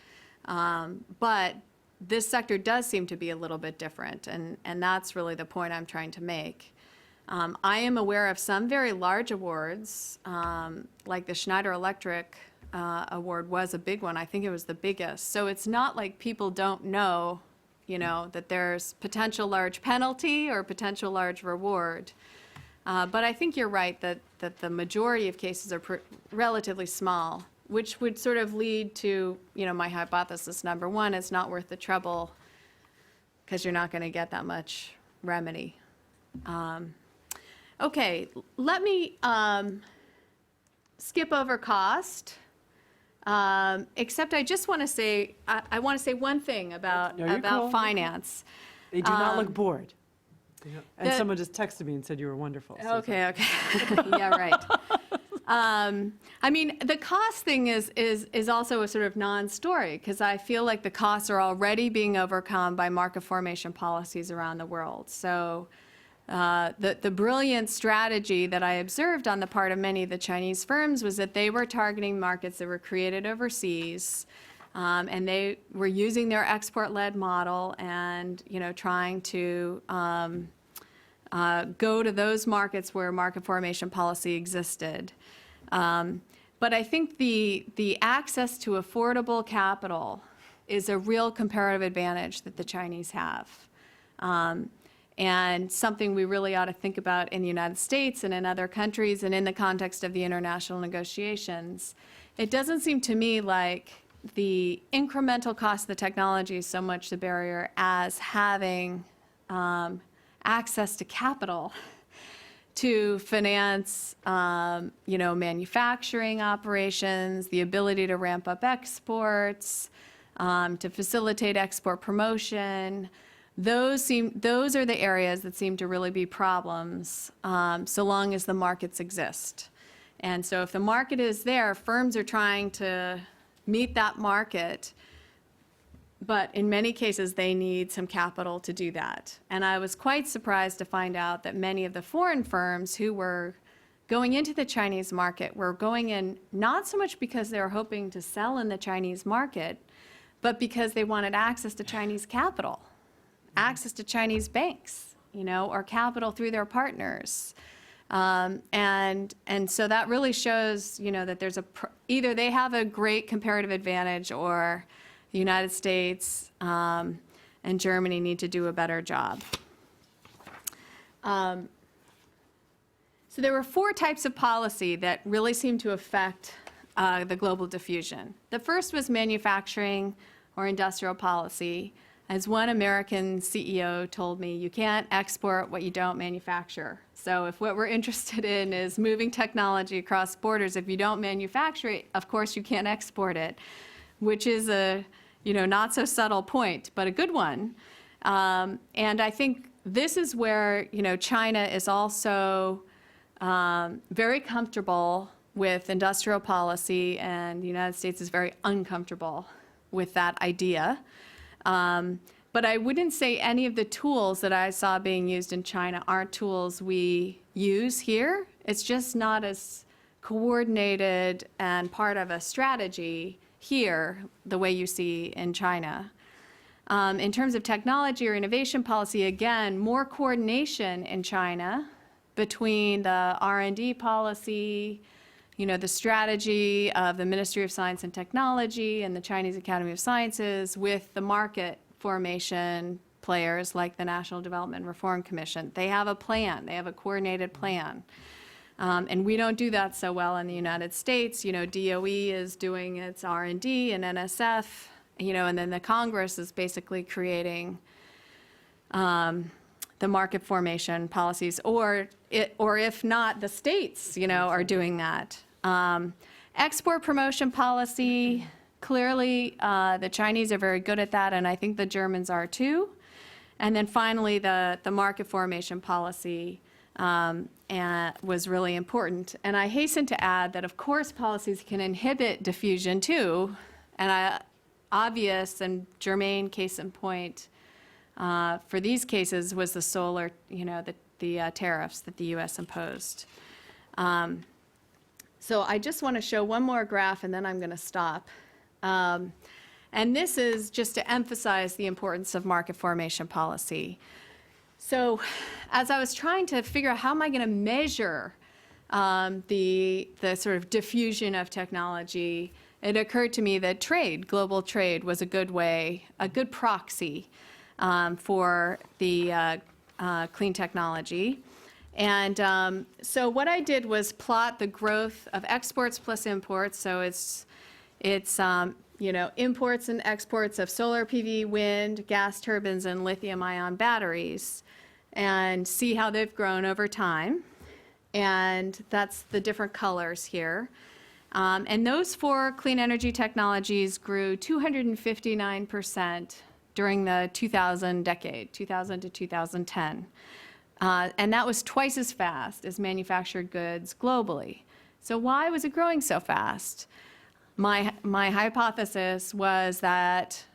But this sector does seem to be a little bit different, and that's really the point I'm trying to make. I am aware of some very large awards, like the Schneider Electric award was a big one. I think it was the biggest. So it's not like people don't know that there's potential large penalty or potential large reward. But I think you're right that the majority of cases are relatively small, which would sort of lead to, my hypothesis number one, it's not worth the trouble because you're not going to get that much remedy. Okay, let me skip over cost. Except I just want to say, I want to say one thing about
cool.
finance.
They do not look bored. And someone just texted me and said you were wonderful. So
Okay. Yeah, right. The cost thing is also a sort of non-story, because I feel like the costs are already being overcome by market formation policies around the world. So the brilliant strategy that I observed on the part of many of the Chinese firms was that they were targeting markets that were created overseas, and they were using their export-led model and trying to go to those markets where market formation policy existed. But I think the access to affordable capital is a real comparative advantage that the Chinese have. And something we really ought to think about in the United States and in other countries and in the context of the international negotiations. It doesn't seem to me like the incremental cost of the technology is so much the barrier as having access to capital to finance, manufacturing operations, the ability to ramp up exports, to facilitate export promotion. Those are the areas that seem to really be problems, so long as the markets exist. And so if the market is there, firms are trying to meet that market, but in many cases they need some capital to do that. And I was quite surprised to find out that many of the foreign firms who were going into the Chinese market were going in not so much because they were hoping to sell in the Chinese market, but because they wanted access to Chinese capital, access to Chinese banks, or capital through their partners. And so that really shows, that there's either they have a great comparative advantage, or the United States and Germany need to do a better job. So there were 4 types of policy that really seemed to affect the global diffusion. The first was manufacturing or industrial policy. as one American CEO told me, you can't export what you don't manufacture. So if what we're interested in is moving technology across borders, if you don't manufacture it, of course you can't export it, which is a not so subtle point, but a good one. And I think this is where China is also very comfortable with industrial policy, and the United States is very uncomfortable with that idea. But I wouldn't say any of the tools that I saw being used in China aren't tools we use here. It's just not as coordinated and part of a strategy here the way you see in China. In terms of technology or innovation policy, again, more coordination in China between the R&D policy, the strategy of the Ministry of Science and Technology and the Chinese Academy of Sciences with the market formation players like the National Development Reform Commission. They have a plan. They have a coordinated plan. And we don't do that so well in the United States. DOE is doing its R&D and NSF, and then the Congress is basically creating the market formation policies, or if not, the states, are doing that. Export promotion policy, clearly the Chinese are very good at that, and I think the Germans are too. And then finally, the market formation policy was really important. And I hasten to add that, of course, policies can inhibit diffusion too, and obvious and germane case in point for these cases was the solar, the tariffs that the U.S. imposed. So I just want to show one more graph, and then I'm going to stop. And this is just to emphasize the importance of market formation policy. So as I was trying to figure out how am I going to measure the sort of diffusion of technology, it occurred to me that global trade was a good way, a good proxy for the clean technology. And so what I did was plot the growth of exports plus imports. So it's imports and exports of solar PV, wind, gas turbines, and lithium-ion batteries, and see how they've grown over time. And that's the different colors here. And those four clean energy technologies grew 259% during the 2000 decade, 2000 to 2010. And that was twice as fast as manufactured goods globally. So why was it growing so fast? My hypothesis was that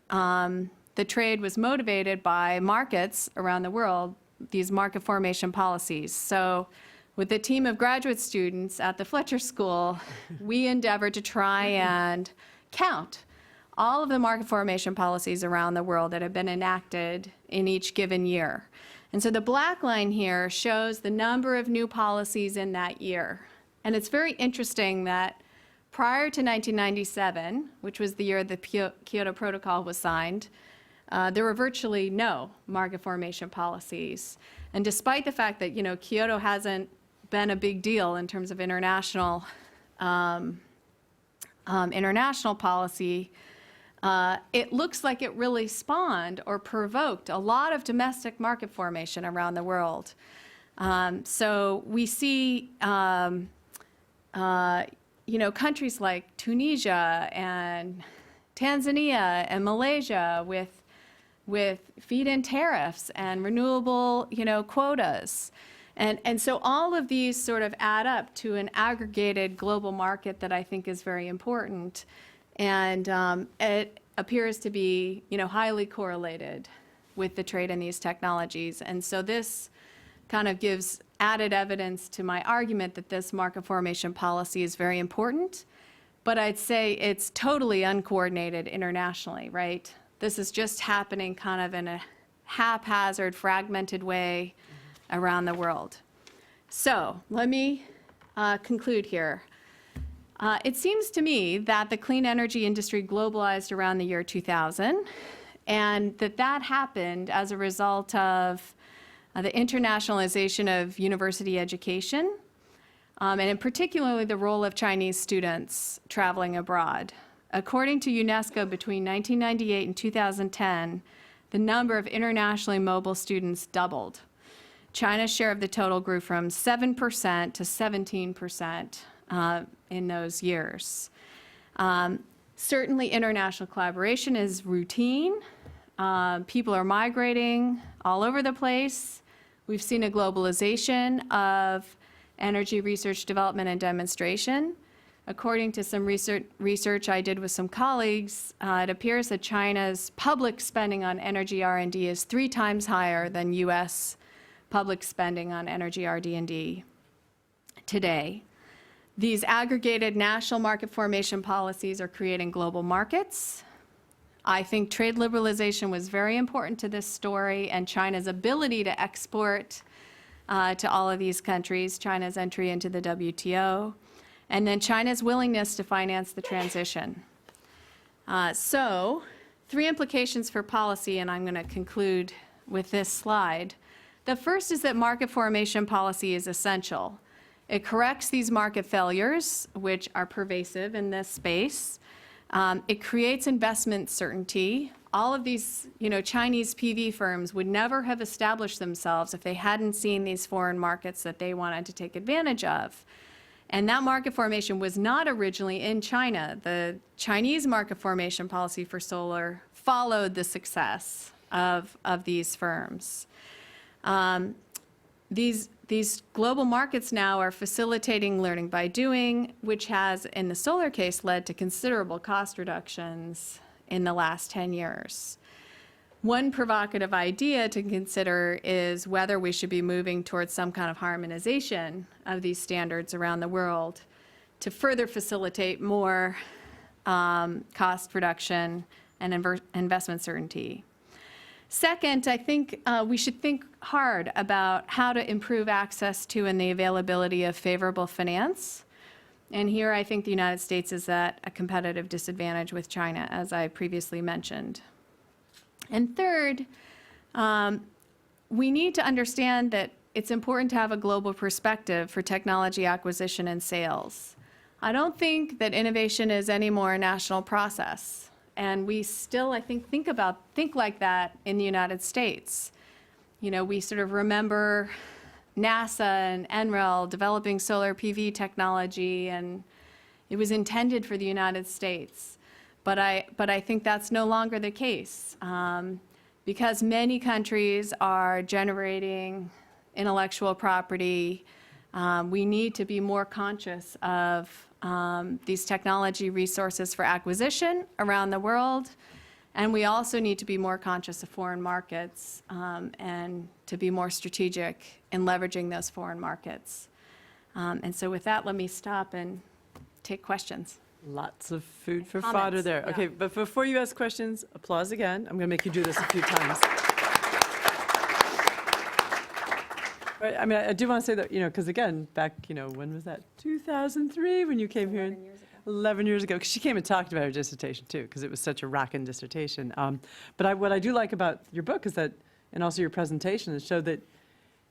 the trade was motivated by markets around the world, these market formation policies. So with a team of graduate students at the Fletcher School, we endeavored to try and count all of the market formation policies around the world that have been enacted in each given year. And so the black line here shows the number of new policies in that year. And it's very interesting that prior to 1997, which was the year the Kyoto Protocol was signed, there were virtually no market formation policies. And despite the fact that, Kyoto hasn't been a big deal in terms of international policy, it looks like it really spawned or provoked a lot of domestic market formation around the world. So we see, countries like Tunisia and Tanzania and Malaysia with feed-in tariffs and renewable, quotas. And so all of these sort of add up to an aggregated global market that I think is very important. And it appears to be, highly correlated with the trade in these technologies. And so this kind of gives added evidence to my argument that this market formation policy is very important. But I'd say it's totally uncoordinated internationally, right? This is just happening kind of in a haphazard, fragmented way around the world. So let me conclude here. It seems to me that the clean energy industry globalized around the year 2000, and that happened as a result of the internationalization of university education, and in particularly the role of Chinese students traveling abroad. According to UNESCO, between 1998 and 2010, the number of internationally mobile students doubled. China's share of the total grew from 7% to 17% in those years. Certainly, international collaboration is routine. People are migrating all over the place. We've seen a globalization of energy research, development, and demonstration. According to some research I did with some colleagues, it appears that China's public spending on energy R&D is 3 times higher than U.S. public spending on energy RD&D today. These aggregated national market formation policies are creating global markets. I think trade liberalization was very important to this story, and China's ability to export to all of these countries, China's entry into the WTO, and then China's willingness to finance the transition. So, 3 implications for policy, and I'm going to conclude with this slide. The first is that market formation policy is essential. It corrects these market failures, which are pervasive in this space. It creates investment certainty. All of these, Chinese PV firms would never have established themselves if they hadn't seen these foreign markets that they wanted to take advantage of. And that market formation was not originally in China. The Chinese market formation policy for solar followed the success of these firms. These global markets now are facilitating learning by doing, which has, in the solar case, led to considerable cost reductions in the last 10 years. One provocative idea to consider is whether we should be moving towards some kind of harmonization of these standards around the world to further facilitate more cost reduction and investment certainty. Second, I think we should think hard about how to improve access to and the availability of favorable finance. And here I think the United States is at a competitive disadvantage with China, as I previously mentioned. And third, we need to understand that it's important to have a global perspective for technology acquisition and sales. I don't think that innovation is any more a national process. And we still, I think like that in the United States. We sort of remember NASA and NREL developing solar PV technology, and it was intended for the United States. But I think that's no longer the case, because many countries are generating intellectual property. We need to be more conscious of these technology resources for acquisition around the world. And we also need to be more conscious of foreign markets and to be more strategic in leveraging those foreign markets. And so with that, let me stop and take questions.
Lots of food for
Comments,
fodder there.
yeah.
Okay, but before you ask questions, applause again. I'm going to make you do this a few times. Right, I mean, I do want to say that, because again, back, when was that? 2003, when you came here? 11 years ago. Because she came and talked about her dissertation, too, because it was such a rockin' dissertation. But what I do like about your book is that, and also your presentation, is showed that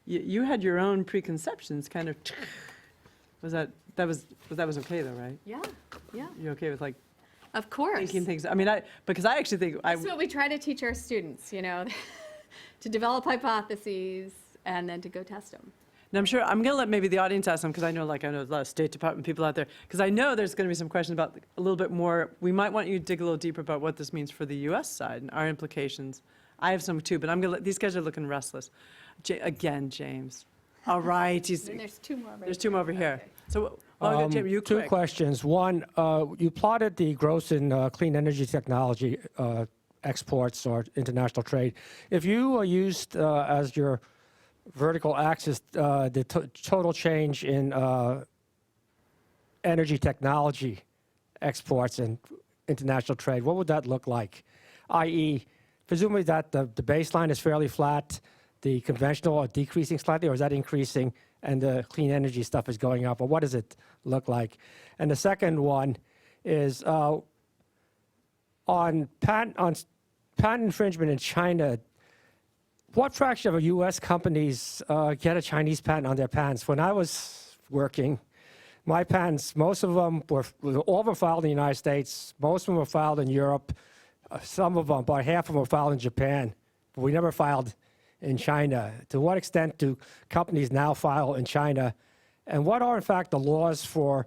you had your own preconceptions, kind of. That was okay, though, right?
Yeah.
You okay with,
Of course.
thinking things? I mean, because I actually think
That's what we try to teach our students, to develop hypotheses and then to go test them.
And I'm sure, I'm going to let maybe the audience ask them, because I know a lot of State Department people out there, because I know there's going to be some questions about a little bit more. We might want you to dig a little deeper about what this means for the U.S. side and our implications. I have some too, but I'm going to let, these guys are looking restless. Again, James. All right.
And there's 2 more.
There's 2 more over here. So, James, you
2
quick.
questions. One, you plotted the growth in clean energy technology exports or international trade. If you used as your vertical axis the total change in energy technology exports and international trade, what would that look like? I.e., presumably that the baseline is fairly flat, the conventional are decreasing slightly, or is that increasing and the clean energy stuff is going up? Or what does it look like? And the second one is on patent infringement in China. What fraction of U.S. companies get a Chinese patent on their patents? When I was working, my patents, most of them all were filed in the United States. Most of them were filed in Europe. Some of them, about half of them were filed in Japan. but we never filed in China. To what extent do companies now file in China? And what are, in fact, the laws for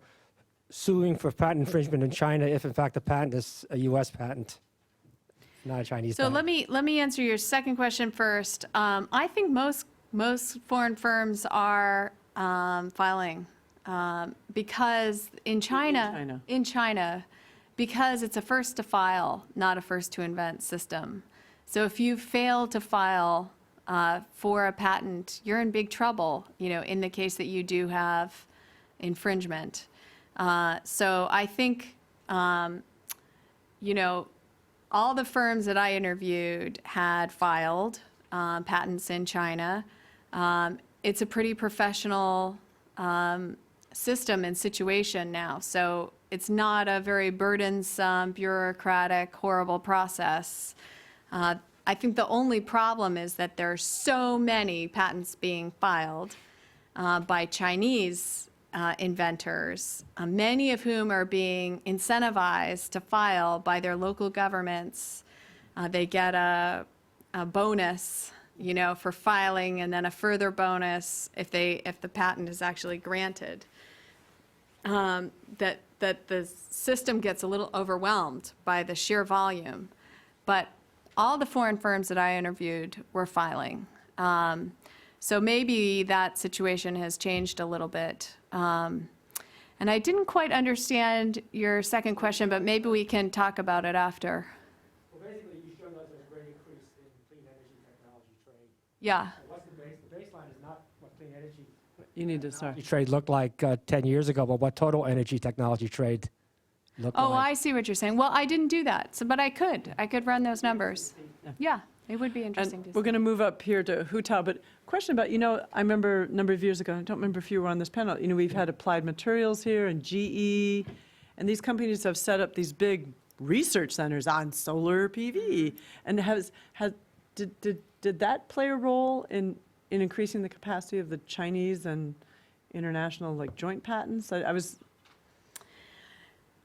suing for patent infringement in China if, in fact, the patent is a U.S. patent, not a Chinese
So
patent?
let me answer your second question first. I think most foreign firms are filing because in China, because it's a first to file, not a first to invent system. So if you fail to file for a patent, you're in big trouble, in the case that you do have infringement. So I think, all the firms that I interviewed had filed patents in China. It's a pretty professional system and situation now. So it's not a very burdensome, bureaucratic, horrible process. I think the only problem is that there are so many patents being filed by Chinese inventors, many of whom are being incentivized to file by their local governments. They get a bonus, for filing, and then a further bonus if the patent is actually granted. That the system gets a little overwhelmed by the sheer volume, but all the foreign firms that I interviewed were filing. So maybe that situation has changed a little bit. And I didn't quite understand your second question, but maybe we can talk about it after.
Well, basically, you showed us a great increase in clean energy technology trade.
Yeah.
What's the baseline is not what clean energy
You need to start.
trade looked like 10 years ago, but what total energy technology trade looked
Oh,
like.
I see what you're saying. Well, I didn't do that, but I could run those numbers. Yeah, it would be interesting to
And
see.
we're going to move up here to Hu Tao, but question about, I remember a number of years ago, I don't remember if you were on this panel, we've had Applied Materials here and GE, and these companies have set up these big research centers on solar PV. And did that play a role in increasing the capacity of the Chinese and international joint patents?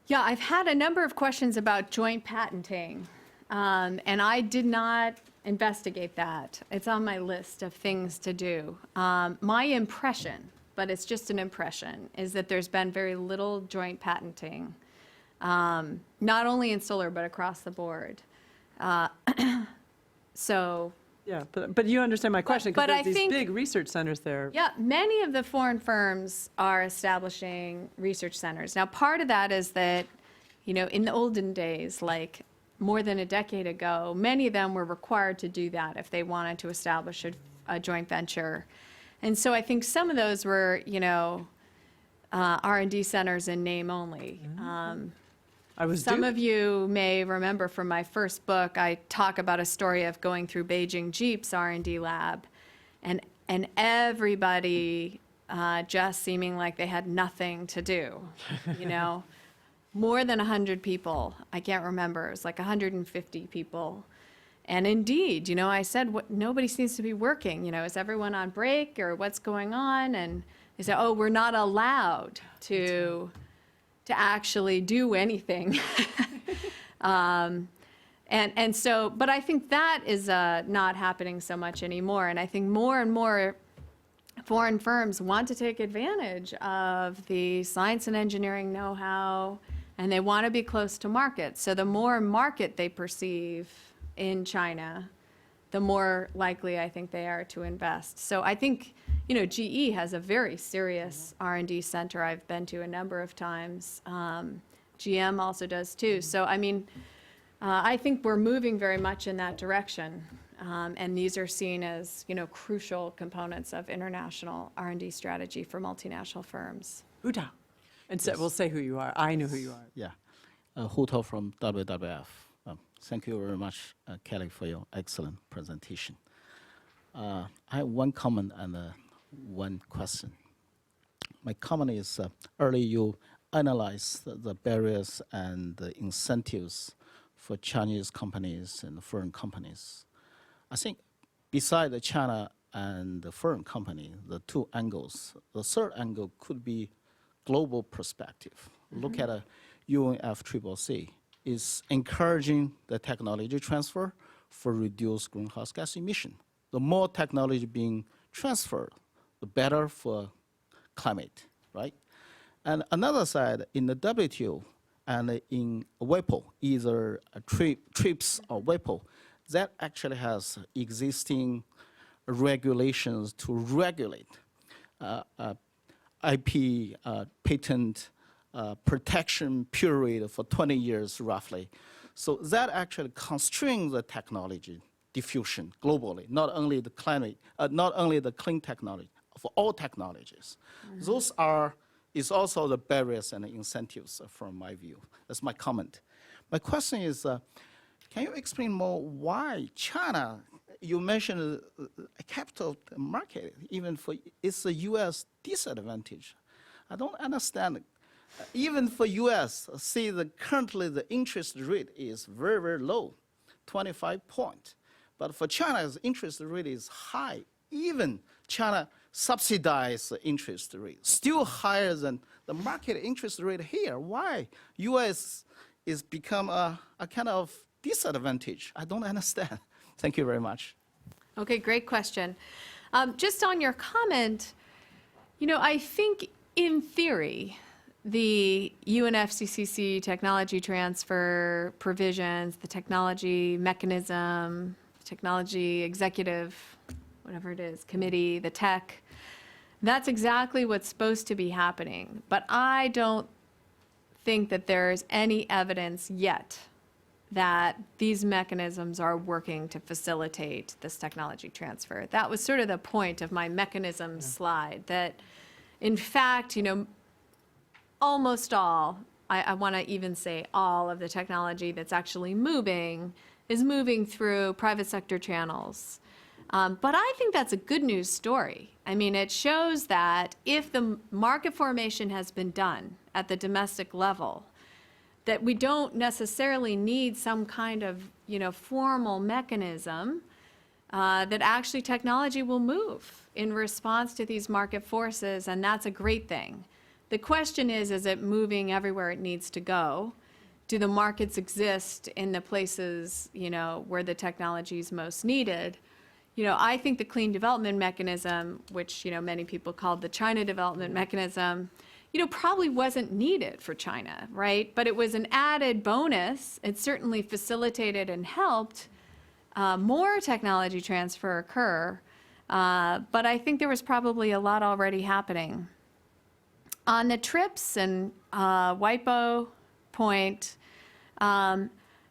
Yeah, I've had a number of questions about joint patenting, and I did not investigate that. It's on my list of things to do. My impression, but it's just an impression, is that there's been very little joint patenting, not only in solar, but across the board. So.
Yeah, but you understand my question, because
but I
there's these
think-
big research centers there.
Yeah, many of the foreign firms are establishing research centers. Now, part of that is that, in the olden days, like more than a decade ago, many of them were required to do that if they wanted to establish a joint venture. And so I think some of those were, R&D centers in name only. Some of you may remember from my first book, I talk about a story of going through Beijing Jeep's R&D lab, and everybody just seeming like they had nothing to do, More than 100 people, I can't remember, it was like 150 people. And indeed, I said, nobody seems to be working, is everyone on break or what's going on? And they said, oh, we're not allowed to actually do anything. And so, but I think that is not happening so much anymore. And I think more and more foreign firms want to take advantage of the science and engineering know-how, and they want to be close to market. So the more market they perceive in China, the more likely I think they are to invest. So I think, GE has a very serious R&D center I've been to a number of times. GM also does too. So, I think we're moving very much in that direction. And these are seen as, crucial components of international R&D strategy for multinational firms.
Hu Tao. And so we'll say who you are. I know who you are.
Yeah. Hu Tao from WWF. Thank you very much, Kelly, for your excellent presentation. I have one comment and one question. My comment is, earlier you analyzed the barriers and the incentives for Chinese companies and foreign companies. I think beside China and the foreign company, the two angles, the third angle could be global perspective. Look at UNFCCC is encouraging the technology transfer for reduced greenhouse gas emission. The more technology being transferred, the better for climate, right? And another side, in the WTO and in WIPO, either TRIPS or WIPO, that actually has existing regulations to regulate IP patent protection period for 20 years roughly. So that actually constrains the technology diffusion globally, not only the climate, not only the clean technology, for all technologies. Those is also the barriers and the incentives from my view. That's my comment. My question is, can you explain more why China, you mentioned a capital market, even for, it's a US disadvantage. I don't understand. Even for US, see currently the interest rate is very, very low, 25 point. But for China's interest rate is high. Even China subsidized the interest rate, still higher than the market interest rate here. Why US is become a kind of disadvantage? I don't understand. Thank you very much.
Okay, great question. Just on your comment, I think in theory, the UNFCCC technology transfer provisions, the technology mechanism, technology executive, whatever it is, committee, the tech, that's exactly what's supposed to be happening. But I don't think that there's any evidence yet that these mechanisms are working to facilitate this technology transfer. That was sort of the point of my mechanism slide, that in fact, almost all, I want to even say all of the technology that's actually moving is moving through private sector channels. But I think that's a good news story. I mean, it shows that if the market formation has been done at the domestic level, that we don't necessarily need some kind of, formal mechanism, that actually technology will move in response to these market forces, and that's a great thing. The question is it moving everywhere it needs to go? Do the markets exist in the places, where the technology is most needed? I think the clean development mechanism, which, many people called the China development mechanism, probably wasn't needed for China, right? But it was an added bonus. It certainly facilitated and helped more technology transfer occur. But I think there was probably a lot already happening. On the TRIPS and WIPO point, I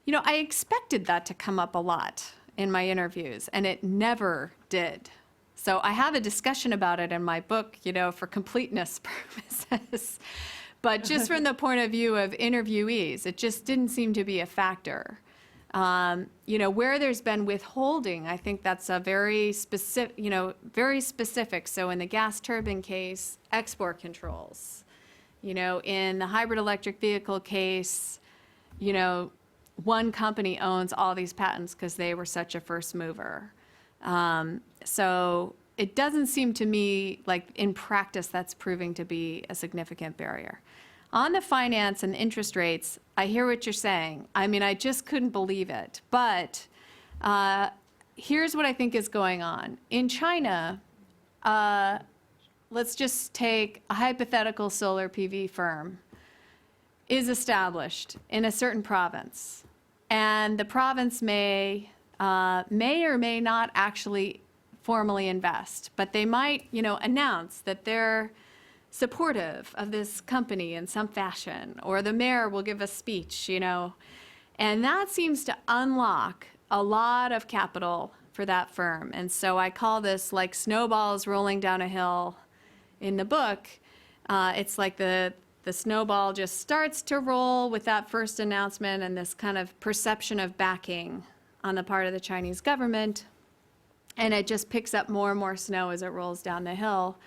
expected that to come up a lot in my interviews, and it never did. So I have a discussion about it in my book, for completeness purposes. But just from the point of view of interviewees, it just didn't seem to be a factor. Where there's been withholding, I think that's a very specific, very specific. So in the gas turbine case, export controls. In the hybrid electric vehicle case, one company owns all these patents because they were such a first mover. So it doesn't seem to me like in practice that's proving to be a significant barrier. On the finance and interest rates, I hear what you're saying. I mean, I just couldn't believe it. But here's what I think is going on. In China, let's just take a hypothetical solar PV firm is established in a certain province. And the province may or may not actually formally invest, but they might, announce that they're supportive of this company in some fashion, or the mayor will give a speech, and that seems to unlock a lot of capital for that firm. And so I call this like snowballs rolling down a hill in the book. It's like the snowball just starts to roll with that first announcement and this kind of perception of backing on the part of the Chinese government. And it just picks up more and more snow as it rolls down the hill.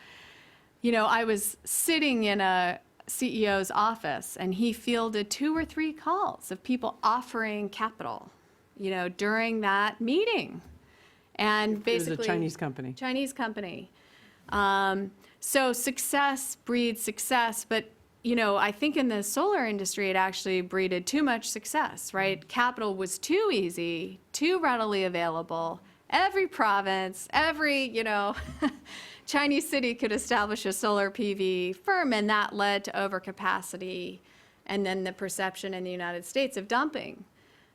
I was sitting in a CEO's office, and he fielded 2 or 3 calls of people offering capital, during that meeting. And basically,
it was a Chinese company.
Chinese company. So success breeds success, but I think in the solar industry, it actually breeded too much success, right? Capital was too easy, too readily available. Every province, every, Chinese city could establish a solar PV firm, and that led to overcapacity and then the perception in the United States of dumping.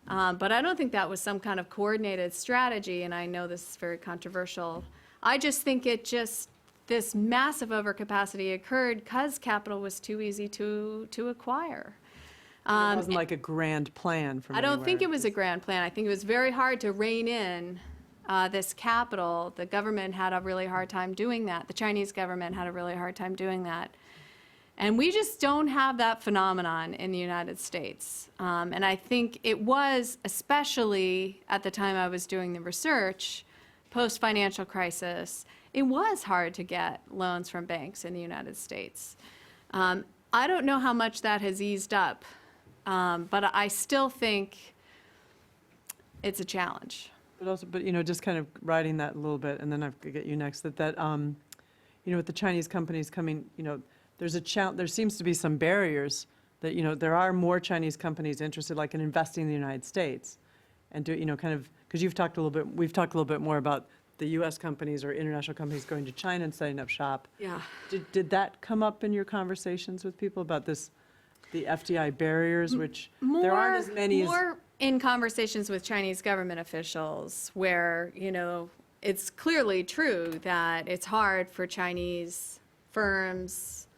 But I don't think that was some kind of coordinated strategy, and I know this is very controversial. I just think this massive overcapacity occurred because capital was too easy to acquire.
It wasn't like a grand plan from
I don't
anywhere.
think it was a grand plan. I think it was very hard to rein in this capital. The government had a really hard time doing that. The Chinese government had a really hard time doing that. And we just don't have that phenomenon in the United States. And I think it was, especially at the time I was doing the research, post-financial crisis, it was hard to get loans from banks in the United States. I don't know how much that has eased up, but I still think it's a challenge.
But just kind of riding that a little bit, and then I could get you next. With the Chinese companies coming, there seems to be some barriers that there are more Chinese companies interested, like in investing in the United States, and because we've talked a little bit more about the U.S. companies or international companies going to China and setting up shop.
Yeah.
Did that come up in your conversations with people about the FDI barriers, which there aren't as many as...
More in conversations with Chinese government officials where, it's clearly true that it's hard for Chinese firms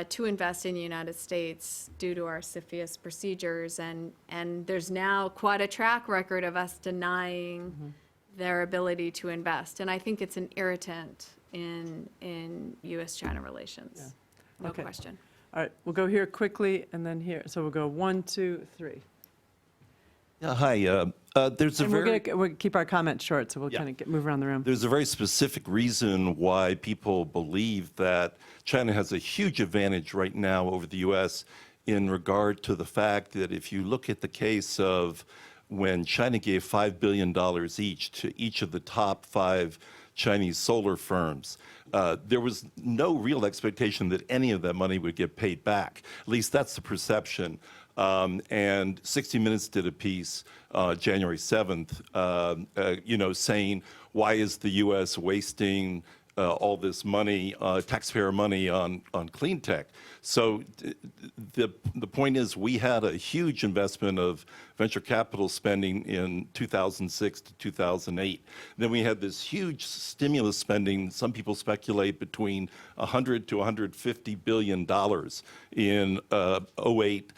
to invest in the United States due to our CFIUS procedures. And there's now quite a track record of us denying their ability to invest. And I think it's an irritant in U.S.-China relations.
Yeah.
No
Okay.
question.
All right, we'll go here quickly and then here. So we'll go 1, 2, 3.
Yeah, hi. There's a
And
very...
we'll keep our comments short, so we'll
Yeah.
kind of move around the room.
There's a very specific reason why people believe that China has a huge advantage right now over the U.S. in regard to the fact that if you look at the case of when China gave $5 billion each to each of the top 5 Chinese solar firms, there was no real expectation that any of that money would get paid back. At least that's the perception. And 60 Minutes did a piece January 7th, saying, why is the U.S. wasting all this money, taxpayer money on clean tech? So the point is we had a huge investment of venture capital spending in 2006 to 2008. Then we had this huge stimulus spending, some people speculate between $100 to $150 billion in 08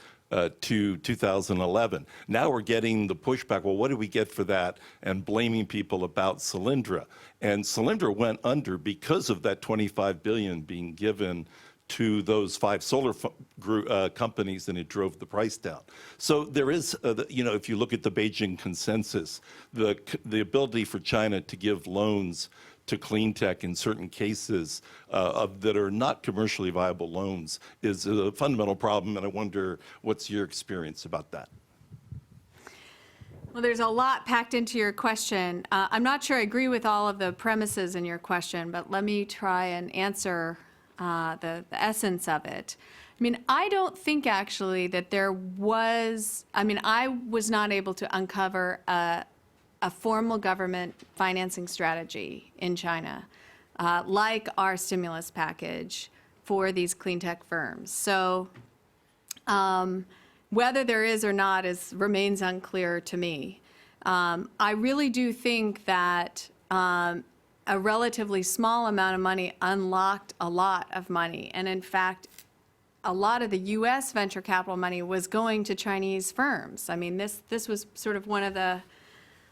to 2011. Now we're getting the pushback, well, what did we get for that? And blaming people about Solyndra. And Solyndra went under because of that $25 billion being given to those 5 solar companies, and it drove the price down. So there is, if you look at the Beijing consensus, the ability for China to give loans to clean tech in certain cases that are not commercially viable loans is a fundamental problem, and I wonder what's your experience about that?
Well, there's a lot packed into your question. I'm not sure I agree with all of the premises in your question, but let me try and answer the essence of it. I mean, I don't think actually that there was, I was not able to uncover a formal government financing strategy in China, like our stimulus package for these clean tech firms. So whether there is or not remains unclear to me. I really do think that a relatively small amount of money unlocked a lot of money. And in fact, a lot of the U.S. venture capital money was going to Chinese firms. I mean, this was sort of one of the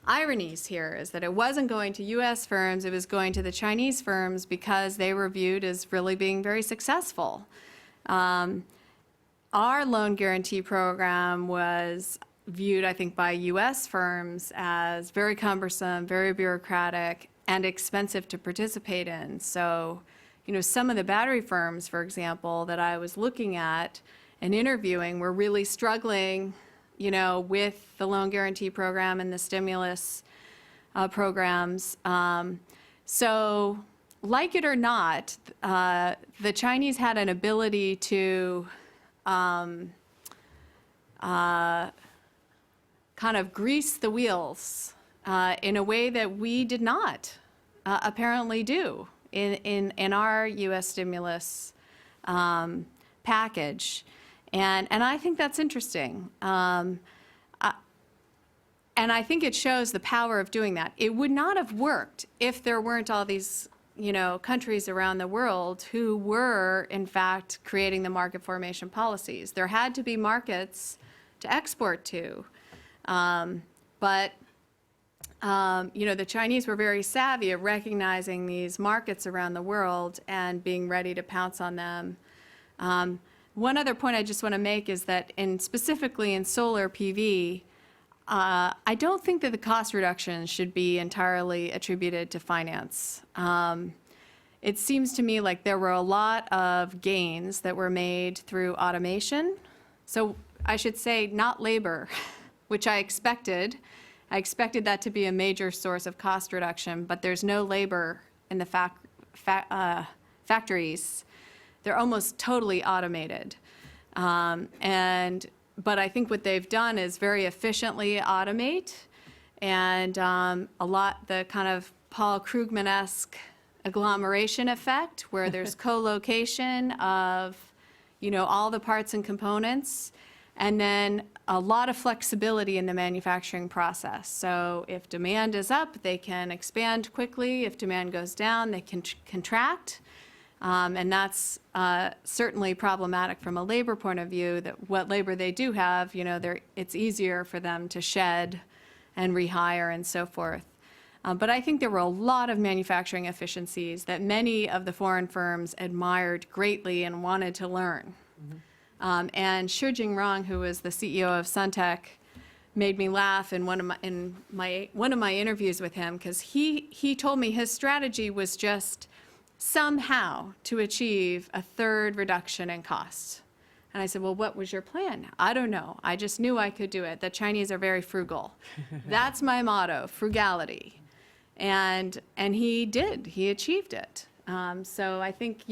ironies here, is that it wasn't going to U.S. firms, it was going to the Chinese firms because they were viewed as really being very successful. Our loan guarantee program was viewed, I think, by U.S. firms as very cumbersome, very bureaucratic, and expensive to participate in. So, some of the battery firms, for example, that I was looking at and interviewing were really struggling, with the loan guarantee program and the stimulus programs. So, like it or not, the Chinese had an ability to kind of grease the wheels in a way that we did not apparently do in our U.S. stimulus package. And I think that's interesting. And I think it shows the power of doing that. It would not have worked if there weren't all these, countries around the world who were, in fact, creating the market formation policies. There had to be markets to export to. The Chinese were very savvy at recognizing these markets around the world and being ready to pounce on them. One other point I just want to make is that specifically in solar PV, I don't think that the cost reduction should be entirely attributed to finance. It seems to me like there were a lot of gains that were made through automation. So I should say not labor, which I expected. I expected that to be a major source of cost reduction, but there's no labor in the factories. They're almost totally automated. But I think what they've done is very efficiently automate, and the kind of Paul Krugman-esque agglomeration effect, where there's co-location of, all the parts and components, and then a lot of flexibility in the manufacturing process. So if demand is up, they can expand quickly. If demand goes down, they can contract. And that's certainly problematic from a labor point of view, that what labor they do have, it's easier for them to shed and rehire and so forth. But I think there were a lot of manufacturing efficiencies that many of the foreign firms admired greatly and wanted to learn. Mm-hmm. And Shi Jingrong, who was the CEO of Suntech, made me laugh in one of my interviews with him, because he told me his strategy was just somehow to achieve a third reduction in costs. And I said, well, what was your plan? I don't know. I just knew I could do it. The Chinese are very frugal. That's my motto, frugality. And he did. He achieved it. So I think,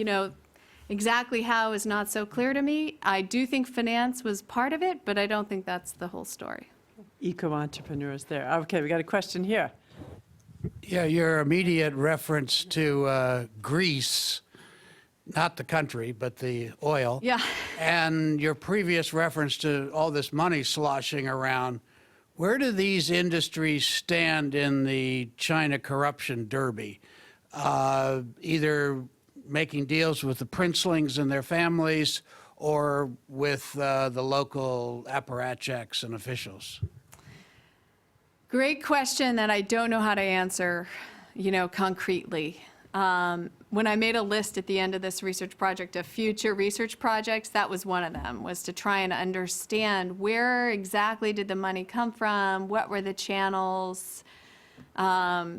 exactly how is not so clear to me. I do think finance was part of it, but I don't think that's the whole story.
Eco-entrepreneurs there. Okay, we got a question here.
Yeah, your immediate reference to Greece, not the country, but the oil.
Yeah.
And your previous reference to all this money sloshing around. Where do these industries stand in the China corruption derby? Either making deals with the princelings and their families, or with the local apparatchiks and officials?
Great question that I don't know how to answer, concretely. When I made a list at the end of this research project of future research projects, that was one of them, was to try and understand where exactly did the money come from, what were the channels, so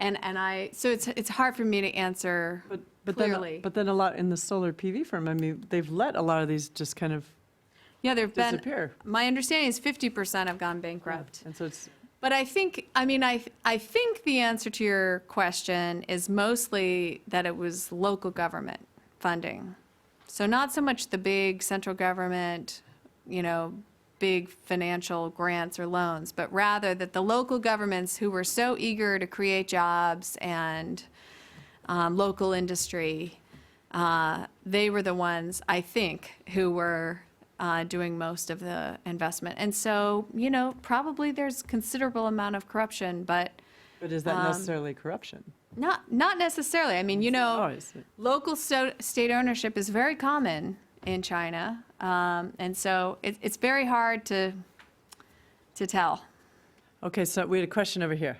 it's hard for me to answer clearly.
But then a lot in the solar PV firm, I mean, they've let a lot of these just kind of disappear.
My understanding is 50% have gone bankrupt.
Yeah, and so it's.
But I think the answer to your question is mostly that it was local government funding. So not so much the big central government, big financial grants or loans, but rather that the local governments who were so eager to create jobs and local industry, they were the ones, I think, who were doing most of the investment. And so, probably there's considerable amount of corruption, but
But is that necessarily corruption?
not necessarily. I mean, local state ownership is very common in China, and so it's very hard to tell.
Okay, so we had a question over here.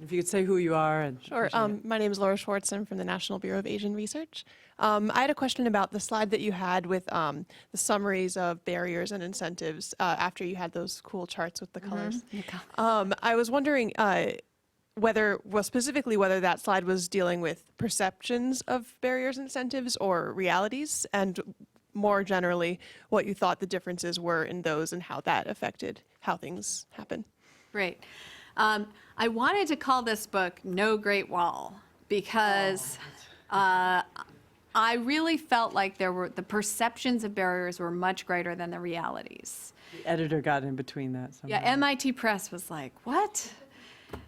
If you could say who you are and.
Sure. My name is Laura Schwartz. I'm from the National Bureau of Asian Research. I had a question about the slide that you had with the summaries of barriers and incentives after you had those cool charts with the colors. I was wondering specifically whether that slide was dealing with perceptions of barriers and incentives or realities, and more generally, what you thought the differences were in those and how that affected how things happen.
Great. I wanted to call this book No Great Wall because I really felt like the perceptions of barriers were much greater than the realities.
The editor got in between that somehow.
Yeah, MIT Press was like, what?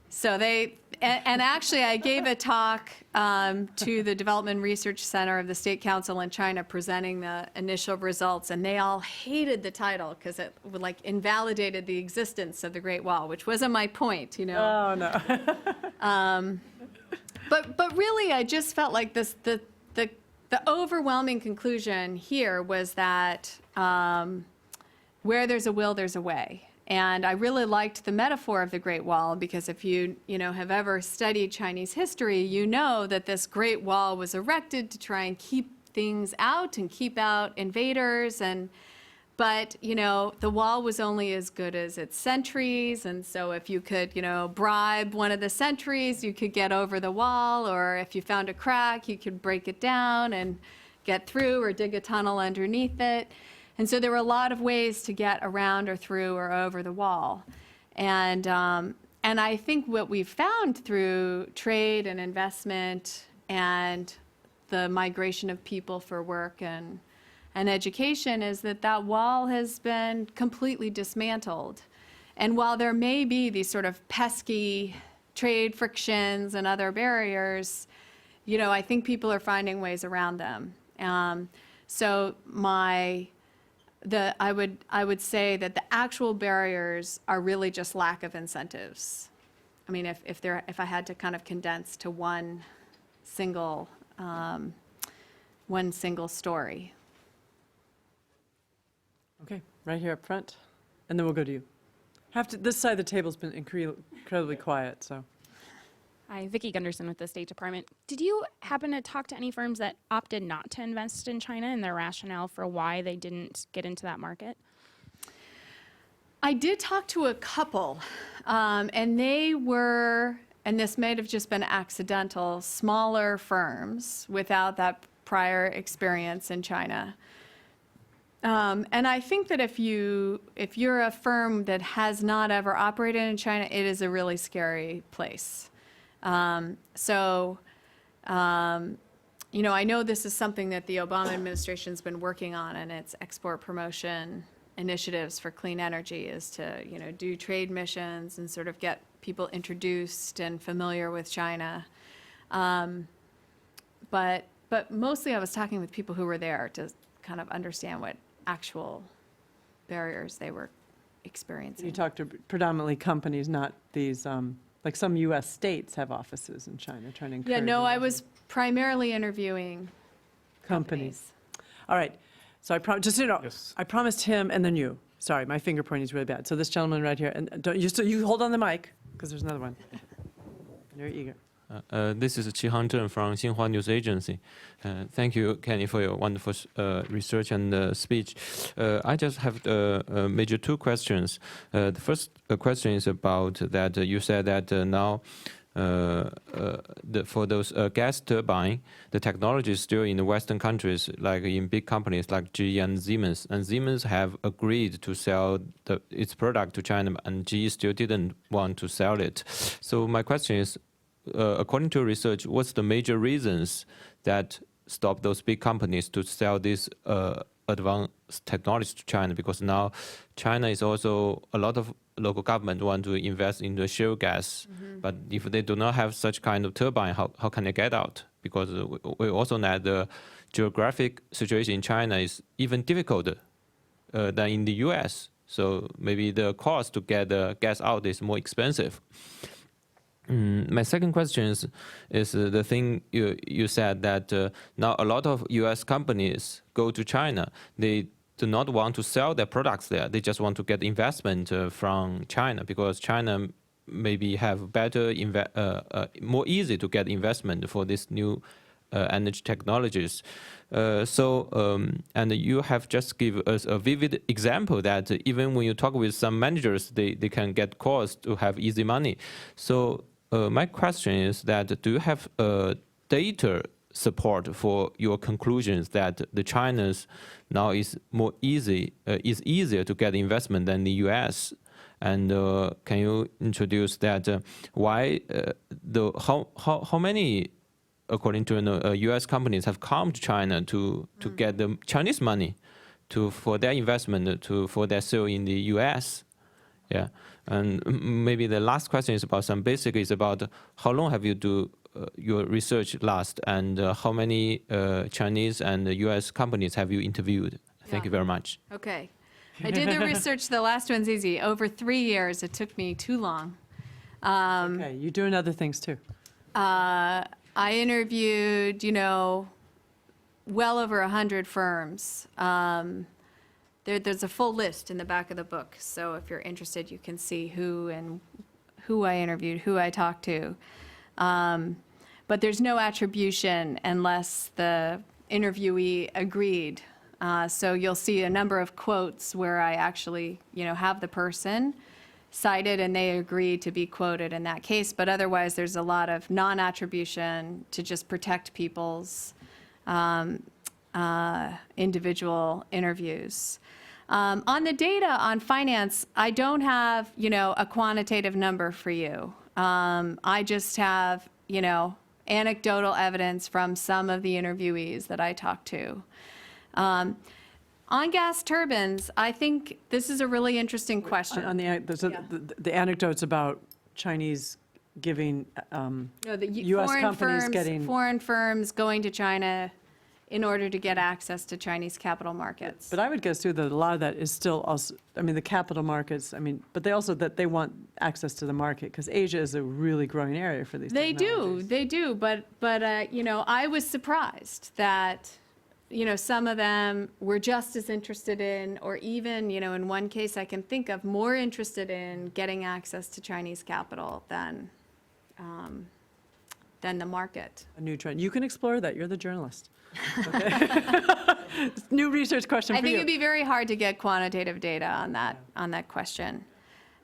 So and actually I gave a talk to the Development Research Center of the State Council in China presenting the initial results, and they all hated the title because it like invalidated the existence of the Great Wall, which wasn't my point, you know.
Oh, no.
But really, I just felt like the overwhelming conclusion here was that where there's a will, there's a way. And I really liked the metaphor of the Great Wall because if you have ever studied Chinese history, you know that this Great Wall was erected to try and keep things out and keep out invaders. But the wall was only as good as its sentries. And so if you could, bribe one of the sentries, you could get over the wall. Or if you found a crack, you could break it down and get through or dig a tunnel underneath it. And so there were a lot of ways to get around or through or over the wall. And I think what we've found through trade and investment and the migration of people for work and education is that wall has been completely dismantled. And while there may be these sort of pesky trade frictions and other barriers, I think people are finding ways around them. So I would say that the actual barriers are really just lack of incentives. I mean, if I had to kind of condense to one single story.
Okay, right here up front, and then we'll go to you. This side of the table's been incredibly quiet, so.
Hi, Vicki Gunderson with the State Department. Did you happen to talk to any firms that opted not to invest in China and their rationale for why they didn't get into that market?
I did talk to a couple, and they were, and this may have just been accidental, smaller firms without that prior experience in China. And I think that if you're a firm that has not ever operated in China, it is a really scary place. I know this is something that the Obama administration's been working on, and its export promotion initiatives for clean energy is to, do trade missions and sort of get people introduced and familiar with China. But mostly I was talking with people who were there to kind of understand what actual barriers they were experiencing.
You talked to predominantly companies, not these, like some U.S. states have offices in China trying to encourage.
Yeah, no, I was primarily interviewing companies.
All right, so just so you know,
Yes.
I promised him and then you. Sorry, my finger pointing is really bad. So this gentleman right here, and you hold on the mic, because there's another one. You're eager.
This is Qihang Zheng from Xinhua News Agency. Thank you, Kenny, for your wonderful research and speech. I just have major two questions. The first question is about that you said that now for those gas turbine, the technology is still in the Western countries, like in big companies like GE and Siemens. And Siemens have agreed to sell its product to China, and GE still didn't want to sell it. So my question is, according to research, what's the major reasons that stop those big companies to sell this advanced technology to China? Because now China is also, a lot of local government want to invest in the shale gas. Mm-hmm. But if they do not have such kind of turbine, how can they get out? Because we also know the geographic situation in China is even difficult than in the US. So maybe the cost to get the gas out is more expensive. My second question is the thing you said that now a lot of U.S. companies go to China. They do not want to sell their products there. They just want to get investment from China because China maybe have better, more easy to get investment for this new energy technologies. And you have just give us a vivid example that even when you talk with some managers, they can get calls to have easy money. So my question is that do you have data support for your conclusions that the China's now is easier to get investment than the U.S.? And can you introduce that why how many according to U.S. companies, have come to China to get the Chinese money for their investment for their sale in the U.S. Yeah, and maybe the last question is about some basic is about how long have you do your research last, and how many Chinese and U.S. companies have you interviewed? Thank you very much.
Okay. I did the research. The last one's easy. Over 3 years. It took me too long.
Okay, you're doing other things too.
I interviewed, well over 100 firms. There's a full list in the back of the book. So if you're interested, you can see who I interviewed, who I talked to. But there's no attribution unless the interviewee agreed. So you'll see a number of quotes where I actually, have the person cited and they agree to be quoted in that case. But otherwise, there's a lot of non-attribution to just protect people's individual interviews. On the data on finance, I don't have, a quantitative number for you. I just have, anecdotal evidence from some of the interviewees that I talked to. On gas turbines, I think this is a really interesting question.
On the anecdotes about Chinese giving U.S. companies getting
foreign firms going to China in order to get access to Chinese capital markets.
But I would guess too that a lot of that is still also, the capital markets, but they also, that they want access to the market because Asia is a really growing area for these technologies.
They do, but I was surprised that, some of them were just as interested in, or even, in one case I can think of, more interested in getting access to Chinese capital than the market.
A new trend. You can explore that. You're the journalist. Okay. New research question for you.
I think it'd be very hard to get quantitative data on that question.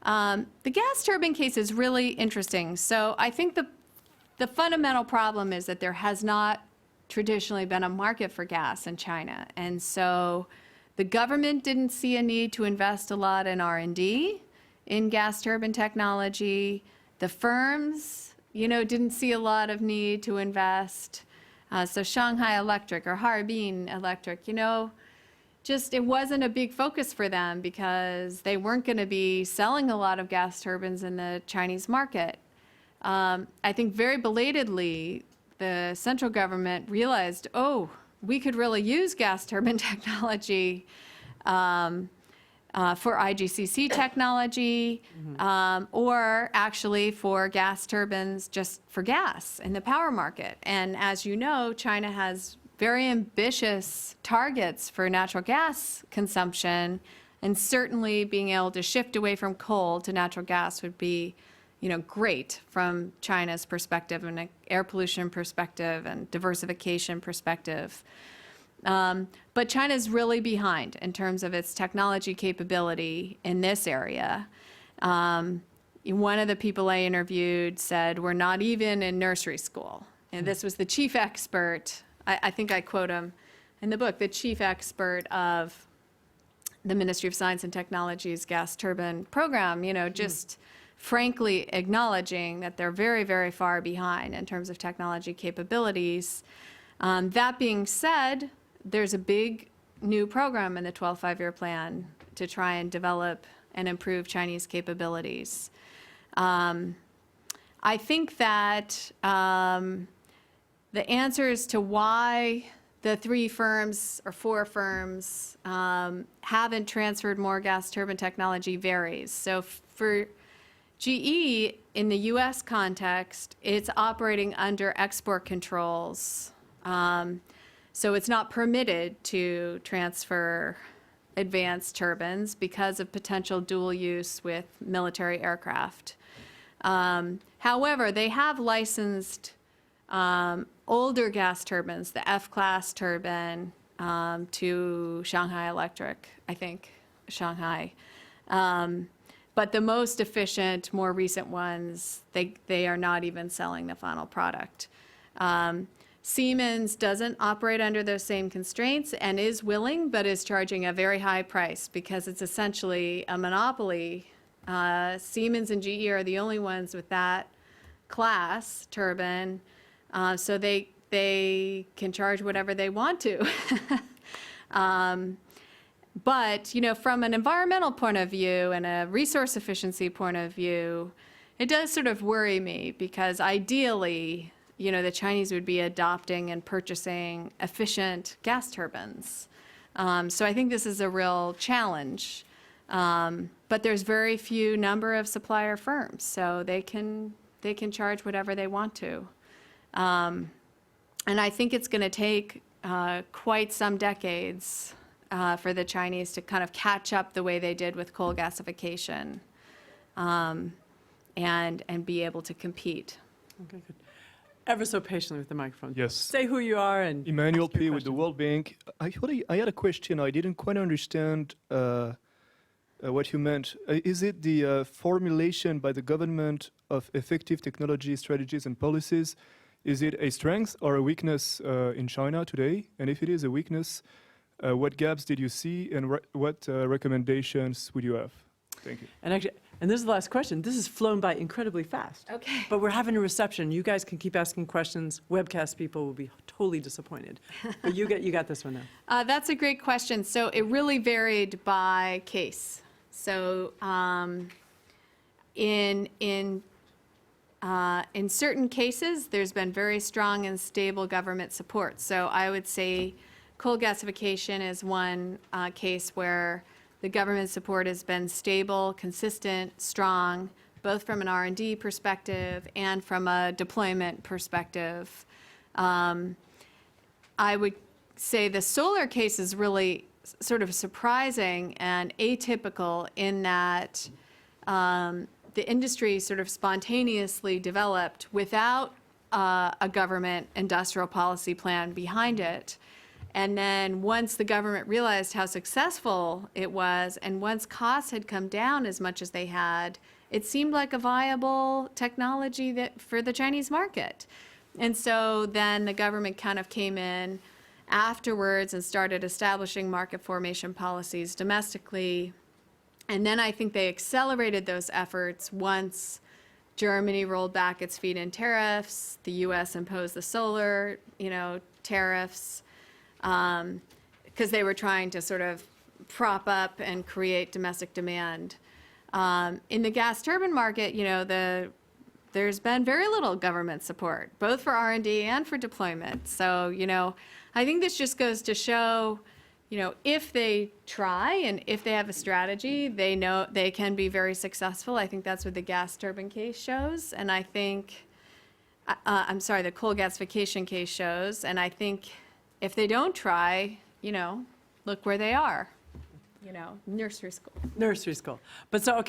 The gas turbine case is really interesting. So I think the fundamental problem is that there has not traditionally been a market for gas in China. And so the government didn't see a need to invest a lot in R&D in gas turbine technology. The firms, didn't see a lot of need to invest. So Shanghai Electric or Harbin Electric, just it wasn't a big focus for them because they weren't going to be selling a lot of gas turbines in the Chinese market. I think very belatedly, the central government realized, we could really use gas turbine technology for IGCC technology, or actually for gas turbines just for gas in the power market. And as you know, China has very ambitious targets for natural gas consumption, and certainly being able to shift away from coal to natural gas would be, great from China's perspective and an air pollution perspective and diversification perspective. But China's really behind in terms of its technology capability in this area. One of the people I interviewed said, we're not even in nursery school. And this was the chief expert, I think I quote him in the book, the chief expert of the Ministry of Science and Technology's gas turbine program, just frankly acknowledging that they're very, very far behind in terms of technology capabilities. That being said, there's a big new program in the 12th Five-Year Plan to try and develop and improve Chinese capabilities. I think that the answers to why the 3 firms or 4 firms haven't transferred more gas turbine technology varies. So for GE, in the US context, it's operating under export controls. So it's not permitted to transfer advanced turbines because of potential dual use with military aircraft. However, they have licensed older gas turbines, the F-class turbine, to Shanghai Electric, I think, Shanghai. But the most efficient, more recent ones, they are not even selling the final product. Siemens doesn't operate under those same constraints and is willing, but is charging a very high price because it's essentially a monopoly. Siemens and GE are the only ones with that class turbine. So they can charge whatever they want to. But, you know, from an environmental point of view and a resource efficiency point of view, it does sort of worry me because ideally, you know, the Chinese would be adopting and purchasing efficient gas turbines. So I think this is a real challenge. But there's very few number of supplier firms, so they can charge whatever they want to. And I think it's going to take quite some decades for the Chinese to kind of catch up the way they did with coal gasification and be able to compete.
Okay, good. Ever so patiently with the microphone.
Yes.
Say who you are and
Emmanuel
ask your
P. with the
question.
World Bank. Actually, I had a question. I didn't quite understand what you meant. Is it the formulation by the government of effective technology strategies and policies? Is it a strength or a weakness in China today? And if it is a weakness, what gaps did you see and what recommendations would you have? Thank you.
And actually, and this is the last question. This has flown by incredibly fast.
Okay.
But we're having a reception. You guys can keep asking questions. Webcast people will be totally disappointed. But you got this one now.
That's a great question. So it really varied by case. So in certain cases, there's been very strong and stable government support. So I would say coal gasification is one case where the government support has been stable, consistent, strong, both from an R&D perspective and from a deployment perspective. I would say the solar case is really sort of surprising and atypical in that the industry sort of spontaneously developed without a government industrial policy plan behind it. And then once the government realized how successful it was, and once costs had come down as much as they had, it seemed like a viable technology that for the Chinese market. And so then the government kind of came in afterwards and started establishing market formation policies domestically. And then I think they accelerated those efforts once Germany rolled back its feed-in tariffs, the U.S. imposed the solar, tariffs, because they were trying to sort of prop up and create domestic demand. In the gas turbine market, there's been very little government support, both for R&D and for deployment. So, I think this just goes to show, if they try and if they have a strategy, they know they can be very successful. I think that's what the gas turbine case shows. And I think, the coal gasification case shows. And I think if they don't try, look where they are, nursery school.
Nursery school. But so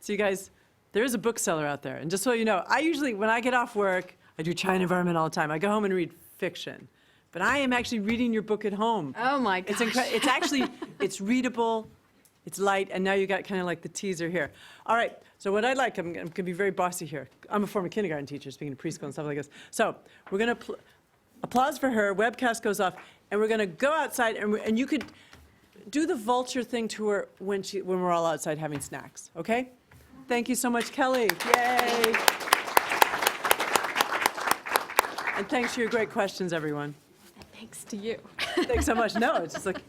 you guys, there is a bookseller out there. And just so you know, I usually, when I get off work, I do China environment all the time. I go home and read fiction. But I am actually reading your book at home.
Oh my gosh.
It's actually, it's readable, it's light, and now you got kind of like the teaser here. All right, so what I'd like, I'm going to be very bossy here. I'm a former kindergarten teacher, speaking of preschool and stuff like this. So we're going to applause for her, webcast goes off, and we're going to go outside, and you could do the vulture thing to her when we're all outside having snacks, okay? Thank you so much, Kelly. Yay. And thanks for your great questions, everyone.
Thanks to you.
Thanks so much. No, it's just like,